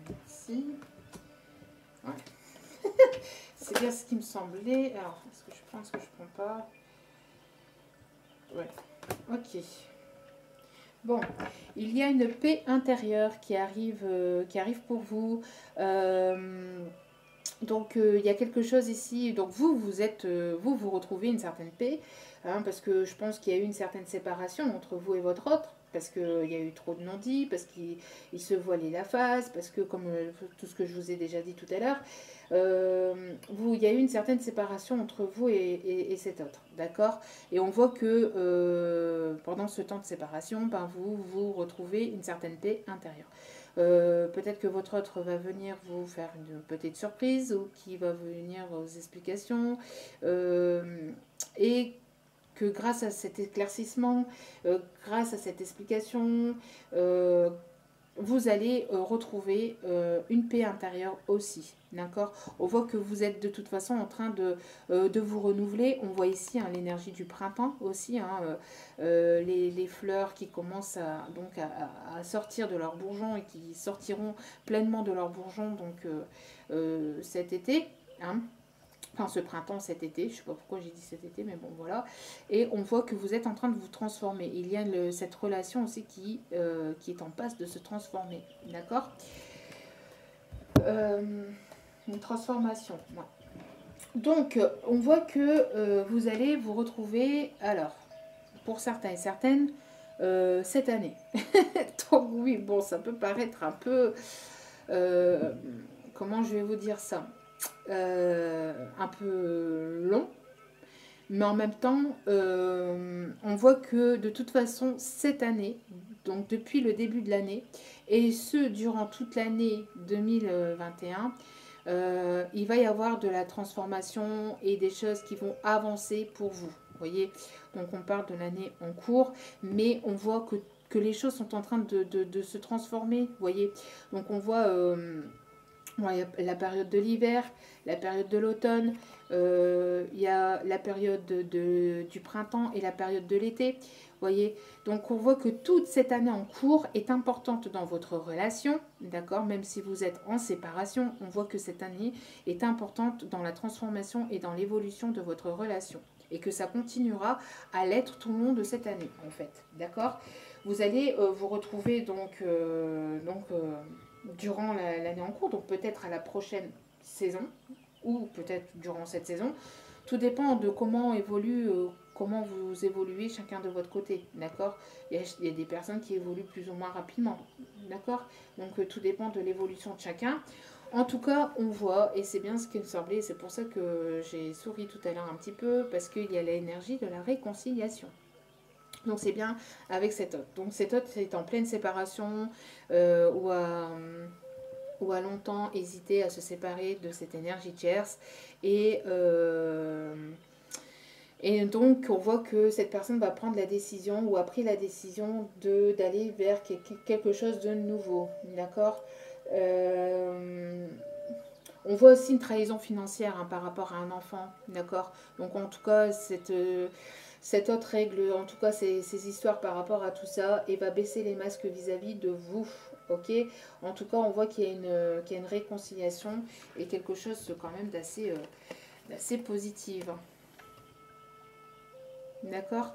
Merci. Ouais. C'est bien ce qui me semblait. Alors, est-ce que je pense que je prends pas? Ouais. Ok. Bon, il y a une paix intérieure qui arrive pour vous. Donc, il y a quelque chose ici. Donc, vous retrouvez une certaine paix, hein, parce que je pense qu'il y a eu une certaine séparation entre vous et votre autre, parce qu'il y a eu trop de non-dits, parce qu'il se voilait la face, parce que, comme tout ce que je vous ai déjà dit tout à l'heure, il y a eu une certaine séparation entre vous et cet autre, d'accord? Et on voit que pendant ce temps de séparation, ben, vous retrouvez une certaine paix intérieure. Peut-être que votre autre va venir vous faire une petite surprise ou qui va venir aux explications et que grâce à cet éclaircissement, grâce à cette explication, vous allez retrouver une paix intérieure aussi, d'accord? On voit que vous êtes de toute façon en train de vous renouveler. On voit ici hein, l'énergie du printemps aussi, hein, les fleurs qui commencent à sortir de leurs bourgeons et qui sortiront pleinement de leurs bourgeons donc, cet été, hein. Enfin, ce printemps, cet été, je ne sais pas pourquoi j'ai dit cet été, mais bon, voilà. Et on voit que vous êtes en train de vous transformer. Il y a cette relation aussi qui est en passe de se transformer, d'accord? Une transformation, ouais. Donc, on voit que vous allez vous retrouver, alors, pour certains et certaines, cette année. Donc, oui, bon, ça peut paraître un peu... comment je vais vous dire ça? Un peu long, mais en même temps, on voit que de toute façon, cette année, donc depuis le début de l'année, et ce durant toute l'année 2021, il va y avoir de la transformation et des choses qui vont avancer pour vous. Vous voyez, donc on parle de l'année en cours, mais on voit que les choses sont en train de se transformer. Vous voyez, donc on voit... Bon, il y a la période de l'hiver, la période de l'automne, il y a la période du printemps et la période de l'été. Voyez, donc on voit que toute cette année en cours est importante dans votre relation, d'accord? Même si vous êtes en séparation, on voit que cette année est importante dans la transformation et dans l'évolution de votre relation. Et que ça continuera à l'être tout le long de cette année, en fait, d'accord? Vous allez vous retrouver durant l'année en cours, donc peut-être à la prochaine saison, ou peut-être durant cette saison. Tout dépend de comment vous évoluez chacun de votre côté, d'accord? Il y a des personnes qui évoluent plus ou moins rapidement, d'accord? Donc tout dépend de l'évolution de chacun. En tout cas, on voit, et c'est bien ce qu'il me semblait, c'est pour ça que j'ai souri tout à l'heure un petit peu, parce qu'il y a l'énergie de la réconciliation. Donc c'est bien avec cet hôte. Donc cet hôte est en pleine séparation ou a longtemps hésité à se séparer de cette énergie tierce. Et donc on voit que cette personne va prendre la décision ou a pris la décision d'aller vers quelque chose de nouveau. D'accord. On voit aussi une trahison financière par rapport à un enfant. D'accord. Donc en tout cas, cette autre règle, en tout cas ces histoires par rapport à tout ça, et va baisser les masques vis-à-vis de vous. Ok. En tout cas, on voit qu'il y a une réconciliation et quelque chose quand même d'assez positif. D'accord.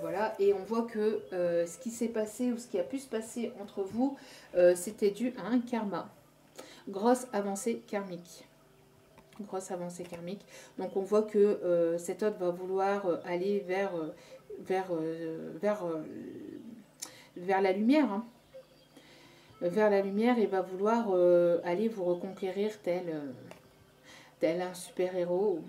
Voilà, et on voit que ce qui s'est passé ou ce qui a pu se passer entre vous, c'était dû à un karma. Grosse avancée karmique. Grosse avancée karmique. Donc on voit que cet autre va vouloir aller vers la lumière. Hein. Vers la lumière et va vouloir aller vous reconquérir tel un super-héros.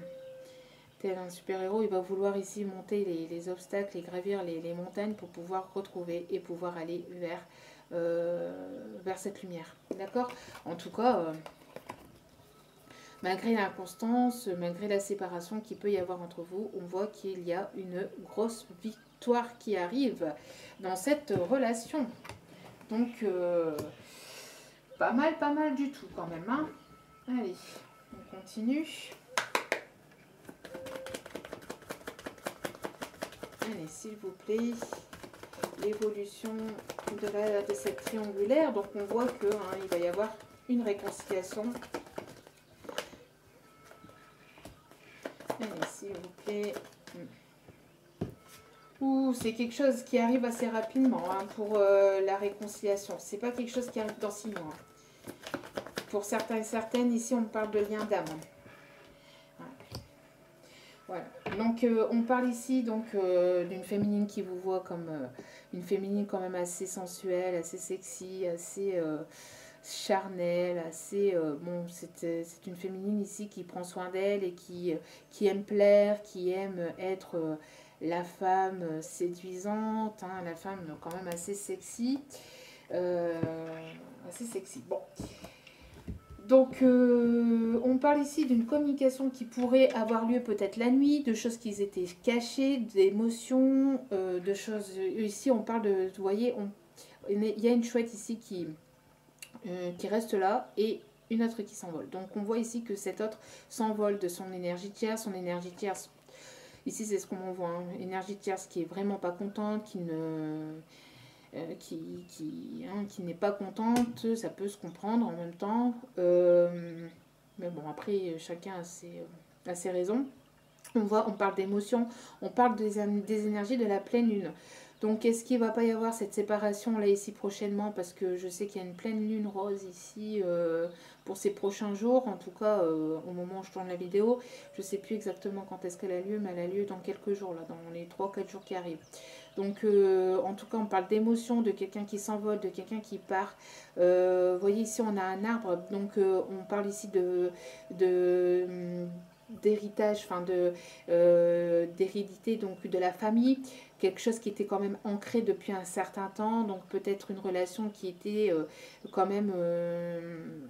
Tel un super-héros, il va vouloir ici monter les obstacles et gravir les montagnes pour pouvoir retrouver et pouvoir aller vers cette lumière. D'accord. En tout cas, malgré l'inconstance, malgré la séparation qu'il peut y avoir entre vous, on voit qu'il y a une grosse victoire qui arrive dans cette relation. Donc, pas mal du tout quand même. Hein. Allez, on continue. Allez, s'il vous plaît, l'évolution de cette triangulaire. Donc on voit que il va y avoir une réconciliation. Allez, s'il vous plaît. Ouh, c'est quelque chose qui arrive assez rapidement pour la réconciliation. C'est pas quelque chose qui arrive dans 6 mois. Pour certains et certaines, ici on parle de lien d'âme. Voilà. Donc on parle ici d'une féminine qui vous voit comme une féminine quand même assez sensuelle, assez sexy, assez charnelle, assez bon, c'est une féminine ici qui prend soin d'elle et qui aime plaire, qui aime être la femme séduisante, hein, la femme quand même assez sexy, Bon. Donc, on parle ici d'une communication qui pourrait avoir lieu peut-être la nuit, de choses qui étaient cachées, d'émotions, de choses... Ici, on parle de... Vous voyez, il y a une chouette ici qui reste là et une autre qui s'envole. Donc, on voit ici que cette autre s'envole de son énergie tierce. Son énergie tierce, ici, c'est ce qu'on voit. Hein, énergie tierce qui est vraiment pas contente, qui n'est pas contente, ça peut se comprendre en même temps. Mais bon, après, chacun a ses raisons. On parle d'émotions, on parle des énergies de la pleine lune. Donc, est-ce qu'il ne va pas y avoir cette séparation là ici prochainement? Parce que je sais qu'il y a une pleine lune rose ici pour ces prochains jours. En tout cas, au moment où je tourne la vidéo, je ne sais plus exactement quand est-ce qu'elle a lieu, mais elle a lieu dans quelques jours, là, dans les 3-4 jours qui arrivent. Donc, en tout cas, on parle d'émotion, de quelqu'un qui s'envole, de quelqu'un qui part. Vous voyez, ici, on a un arbre. Donc, on parle ici d'héritage, enfin d'hérédité, donc de la famille, quelque chose qui était quand même ancré depuis un certain temps, donc peut-être une relation qui était quand même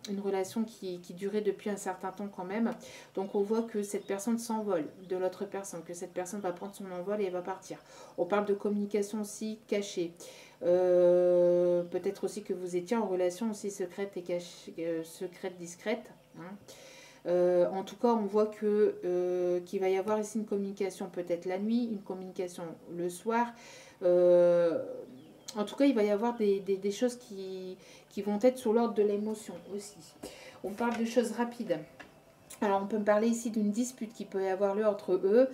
une relation qui durait depuis un certain temps quand même. Donc on voit que cette personne s'envole de l'autre personne, que cette personne va prendre son envol et elle va partir. On parle de communication aussi cachée. Peut-être aussi que vous étiez en relation aussi secrète et cachée, secrète, discrète. Hein. En tout cas, on voit qu'il va y avoir ici une communication peut-être la nuit, une communication le soir. En tout cas, il va y avoir des choses qui vont être sur l'ordre de l'émotion aussi. On parle de choses rapides. Alors, on peut me parler ici d'une dispute qui peut y avoir lieu entre eux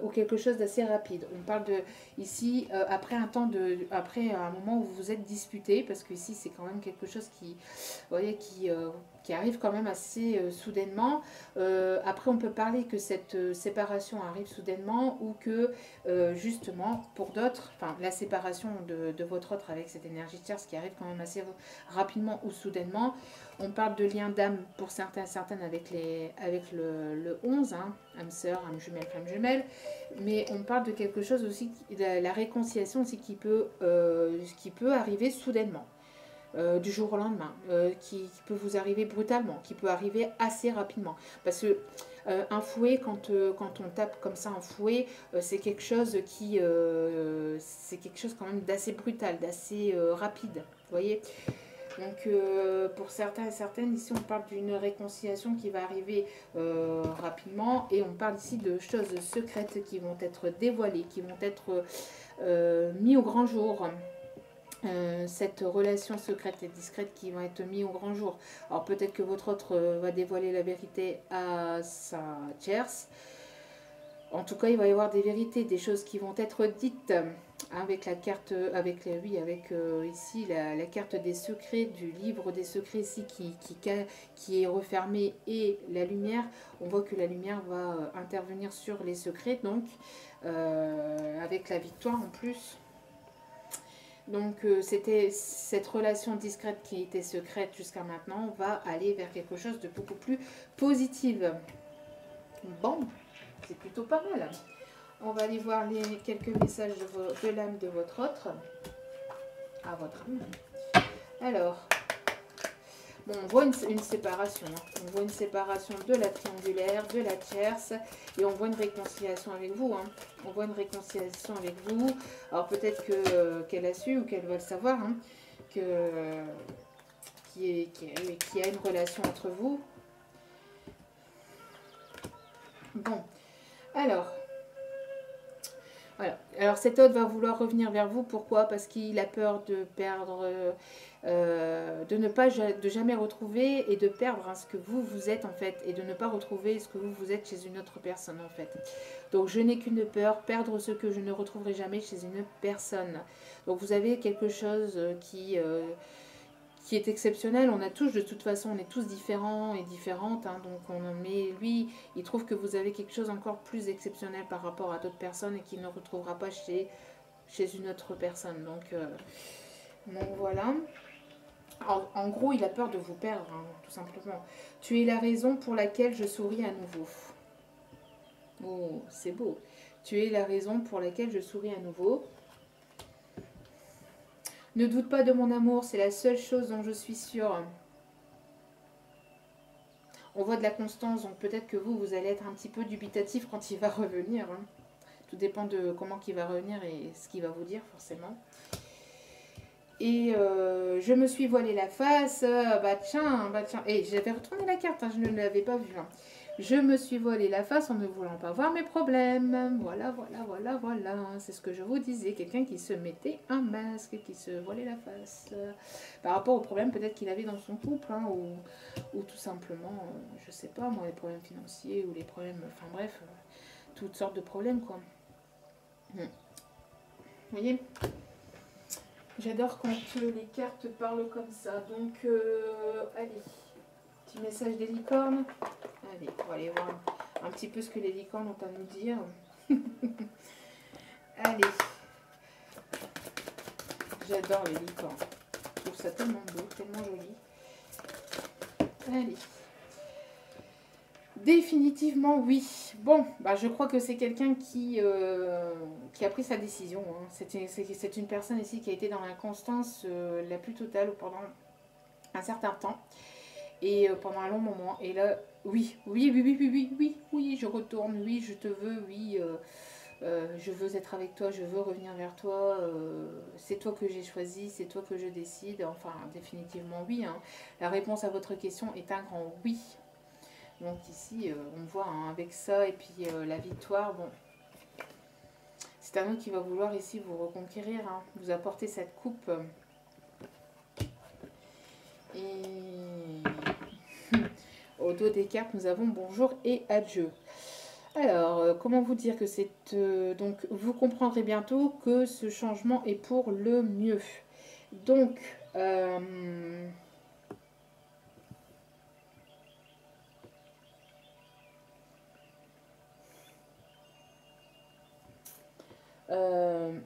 ou quelque chose d'assez rapide. On parle de ici après un moment où vous vous êtes disputé, parce que ici c'est quand même quelque chose qui, vous voyez, qui arrive quand même assez soudainement. Après, on peut parler que cette séparation arrive soudainement ou que justement pour d'autres, enfin la séparation de votre autre avec cette énergie tierce qui arrive quand même assez rapidement ou soudainement. On parle de lien d'âme pour certaines avec le 11, hein, âme sœur, âme jumelle, flamme jumelle. Mais on parle de quelque chose aussi, la réconciliation aussi qui peut arriver soudainement, du jour au lendemain, qui peut vous arriver brutalement, qui peut arriver assez rapidement. Parce que un fouet, quand on tape comme ça un fouet, c'est quelque chose c'est quelque chose quand même d'assez brutal, d'assez rapide. Vous voyez ? Donc pour certains et certaines, ici on parle d'une réconciliation qui va arriver rapidement et on parle ici de choses secrètes qui vont être dévoilées, qui vont être mises au grand jour. Cette relation secrète et discrète qui va être mise au grand jour. Alors peut-être que votre autre va dévoiler la vérité à sa tierce. En tout cas, il va y avoir des vérités, des choses qui vont être dites avec la carte, avec ici la carte des secrets, du livre des secrets ici qui est refermé et la lumière. On voit que la lumière va intervenir sur les secrets, donc avec la victoire en plus. Donc c'était cette relation discrète qui était secrète jusqu'à maintenant va aller vers quelque chose de beaucoup plus positif. Bon. C'est plutôt pas mal. On va aller voir quelques messages de l'âme de votre autre. À votre âme. Alors, bon, on voit une séparation. Hein. On voit une séparation de la triangulaire, de la tierce. Et on voit une réconciliation avec vous. Hein. On voit une réconciliation avec vous. Alors peut-être qu'elle a su ou qu'elle va le savoir. Hein, qu'il y a une relation entre vous. Bon. Alors, voilà. Alors cet autre va vouloir revenir vers vous. Pourquoi? Parce qu'il a peur de perdre, de jamais retrouver et de perdre ce que vous êtes en fait, et de ne pas retrouver ce que vous êtes chez une autre personne en fait. Donc je n'ai qu'une peur, perdre ce que je ne retrouverai jamais chez une personne. Donc vous avez quelque chose qui est exceptionnel. On a tous, de toute façon, on est tous différents et différentes. Hein, donc mais lui, il trouve que vous avez quelque chose encore plus exceptionnel par rapport à d'autres personnes et qu'il ne retrouvera pas chez une autre personne. Donc voilà. En gros, il a peur de vous perdre, hein, tout simplement. Tu es la raison pour laquelle je souris à nouveau. Oh, c'est beau. Tu es la raison pour laquelle je souris à nouveau. Ne doute pas de mon amour, c'est la seule chose dont je suis sûre. On voit de la constance, donc peut-être que vous allez être un petit peu dubitatif quand il va revenir. Hein. Tout dépend de comment il va revenir et ce qu'il va vous dire, forcément. Et je me suis voilé la face. Bah tiens. Et j'avais retourné la carte, hein, je ne l'avais pas vue. Hein. Je me suis voilé la face en ne voulant pas voir mes problèmes. Voilà. C'est ce que je vous disais. Quelqu'un qui se mettait un masque, qui se voilait la face. Par rapport aux problèmes peut-être qu'il avait dans son couple. Hein, ou tout simplement, je sais pas moi, les problèmes financiers ou les problèmes... Enfin bref, toutes sortes de problèmes quoi. Vous voyez ? J'adore quand les cartes parlent comme ça. Donc, allez, petit message des licornes. Allez, on va aller voir un petit peu ce que les licornes ont à nous dire. Allez. J'adore les licornes. Je trouve ça tellement beau, tellement joli. Allez. Définitivement oui. Bon, bah, je crois que c'est quelqu'un qui a pris sa décision. Hein. C'est une personne ici qui a été dans l'inconstance la plus totale pendant un certain temps et pendant un long moment. Et là, oui, oui, oui, oui, oui, oui, oui, oui, je retourne, oui, je te veux, oui, je veux être avec toi, je veux revenir vers toi, c'est toi que j'ai choisi, c'est toi que je décide. Enfin, définitivement oui. Hein. La réponse à votre question est un grand oui. Donc ici, on voit hein, avec ça et puis la victoire, bon, c'est un autre qui va vouloir ici vous reconquérir, hein, vous apporter cette coupe. Et au dos des cartes, nous avons bonjour et adieu. Alors, comment vous dire que c'est... donc, vous comprendrez bientôt que ce changement est pour le mieux. Donc,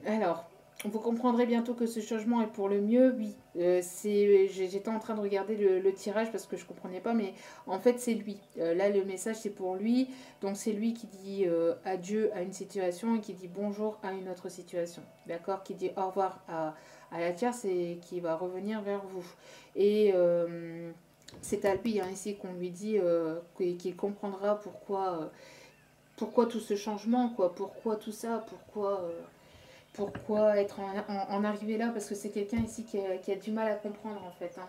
alors, vous comprendrez bientôt que ce changement est pour le mieux. Oui, j'étais en train de regarder le tirage parce que je ne comprenais pas, mais en fait, c'est lui. Là, le message, c'est pour lui. Donc, c'est lui qui dit adieu à une situation et qui dit bonjour à une autre situation. D'accord. Qui dit au revoir à la tierce et qui va revenir vers vous. Et c'est à lui, hein, ici, qu'on lui dit qu'il comprendra pourquoi tout ce changement, quoi, pourquoi tout ça, pourquoi être en arrivé là, parce que c'est quelqu'un ici qui a du mal à comprendre en fait, hein,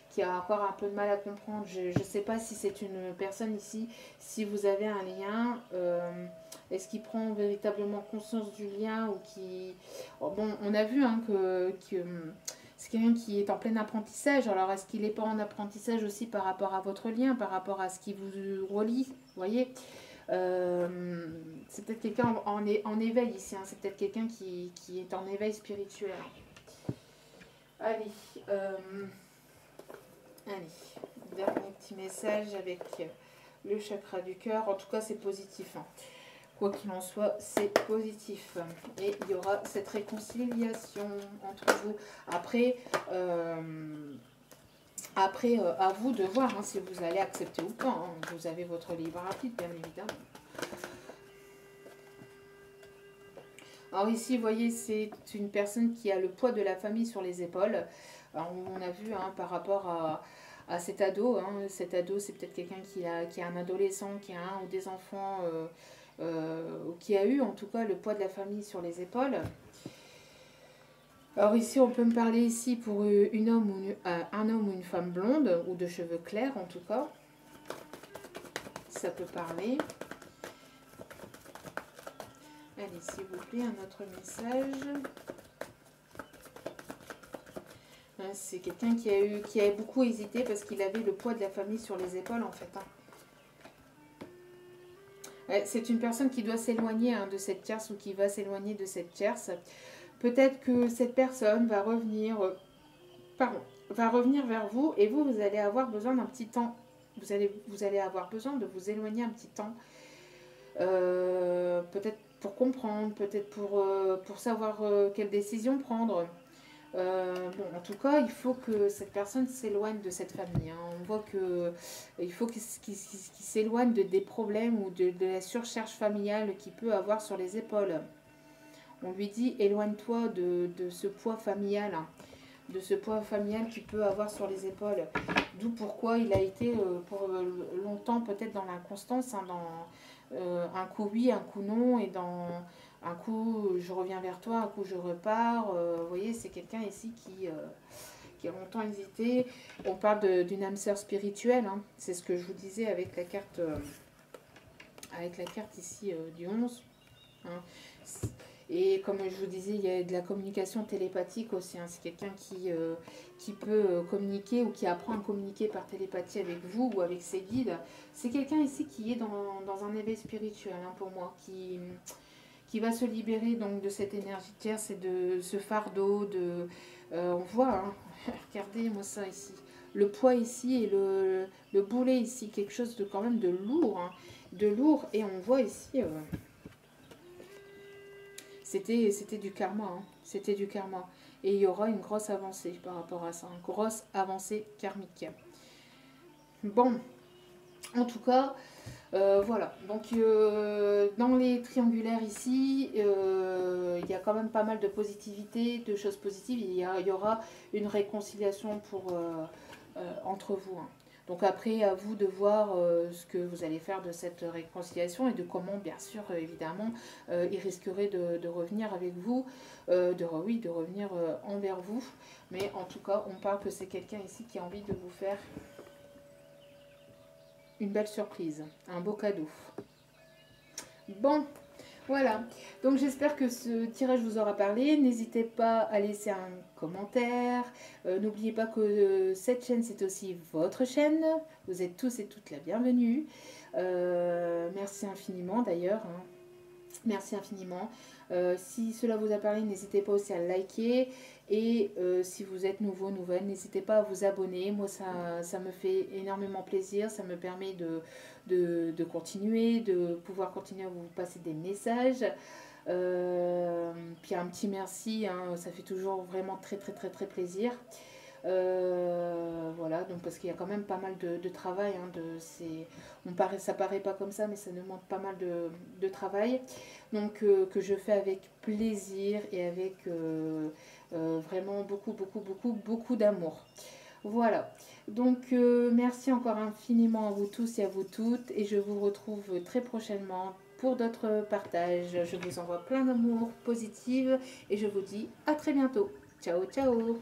qui a encore un peu de mal à comprendre. Je ne sais pas si c'est une personne ici, si vous avez un lien, est-ce qu'il prend véritablement conscience du lien ou qui... Oh, bon, on a vu hein, que c'est quelqu'un qui est en plein apprentissage, alors est-ce qu'il n'est pas en apprentissage aussi par rapport à votre lien, par rapport à ce qui vous relie, vous voyez c'est peut-être quelqu'un en éveil ici, hein. C'est peut-être quelqu'un qui est en éveil spirituel. Allez, allez, dernier petit message avec le chakra du cœur. En tout cas, c'est positif. Hein. Quoi qu'il en soit, c'est positif. Et il y aura cette réconciliation entre vous. Après, à vous de voir hein, si vous allez accepter ou pas. Hein. Vous avez votre libre arbitre, bien évidemment. Alors ici, vous voyez, c'est une personne qui a le poids de la famille sur les épaules. Alors, on a vu hein, par rapport à cet ado. Hein, cet ado, c'est peut-être quelqu'un qui a un adolescent, qui a un ou des enfants, qui a eu en tout cas le poids de la famille sur les épaules. Alors ici, on peut me parler ici pour un homme ou une femme blonde, ou de cheveux clairs en tout cas. Ça peut parler. Allez, s'il vous plaît, un autre message. C'est quelqu'un qui a beaucoup hésité parce qu'il avait le poids de la famille sur les épaules en fait. Hein. C'est une personne qui doit s'éloigner hein, de cette tierce ou qui va s'éloigner de cette tierce. Peut-être que cette personne va revenir, vers vous et vous allez avoir besoin d'un petit temps. Vous allez avoir besoin de vous éloigner un petit temps. Peut-être pour comprendre, peut-être pour savoir quelle décision prendre. Bon, en tout cas, il faut que cette personne s'éloigne de cette famille. Hein. On voit il faut qu'il s'éloigne des problèmes ou de la surcharge familiale qu'il peut avoir sur les épaules. On lui dit éloigne-toi de ce poids familial, hein, de ce poids familial qu'il peut avoir sur les épaules. D'où pourquoi il a été pour longtemps peut-être dans l'inconstance, hein, dans un coup oui, un coup non, et dans un coup je reviens vers toi, un coup je repars. Vous voyez, c'est quelqu'un ici qui a longtemps hésité. On parle d'une âme sœur spirituelle, hein. C'est ce que je vous disais avec la carte ici du 11. Hein. Et comme je vous disais, il y a de la communication télépathique aussi. Hein. C'est quelqu'un qui peut communiquer ou qui apprend à communiquer par télépathie avec vous ou avec ses guides. C'est quelqu'un ici qui est dans un éveil spirituel hein, pour moi, qui va se libérer donc de cette énergie tierce et de ce fardeau. On voit, hein, regardez-moi ça ici. Le poids ici et le boulet ici, quelque chose de quand même de lourd. Hein, de lourd et on voit ici... C'était du karma, hein. C'était du karma. Et il y aura une grosse avancée par rapport à ça, une grosse avancée karmique. Bon, En tout cas, voilà. Donc, dans les triangulaires ici, il y a quand même pas mal de positivité, de choses positives. Il y aura une réconciliation entre vous, hein. Donc après, à vous de voir ce que vous allez faire de cette réconciliation et de comment, bien sûr, évidemment, il risquerait de revenir avec vous, oui, de revenir envers vous. Mais en tout cas, on parle que c'est quelqu'un ici qui a envie de vous faire une belle surprise, un beau cadeau. Bon, voilà. Donc j'espère que ce tirage vous aura parlé. N'hésitez pas à laisser un commentaire. N'oubliez pas que cette chaîne, c'est aussi votre chaîne. Vous êtes tous et toutes la bienvenue. Merci infiniment d'ailleurs, hein. Merci infiniment. Si cela vous a parlé, n'hésitez pas aussi à liker. Et si vous êtes nouvelle, n'hésitez pas à vous abonner. Moi, ça me fait énormément plaisir. Ça me permet de continuer, de pouvoir continuer à vous passer des messages. Puis un petit merci, hein, ça fait toujours vraiment très très très très plaisir. Voilà, donc parce qu'il y a quand même pas mal de travail, hein, ça paraît pas comme ça, mais ça demande pas mal de travail, donc que je fais avec plaisir et avec vraiment beaucoup beaucoup beaucoup beaucoup d'amour. Voilà, donc merci encore infiniment à vous tous et à vous toutes, et je vous retrouve très prochainement pour d'autres partages. Je vous envoie plein d'amour positif et je vous dis à très bientôt. Ciao ciao.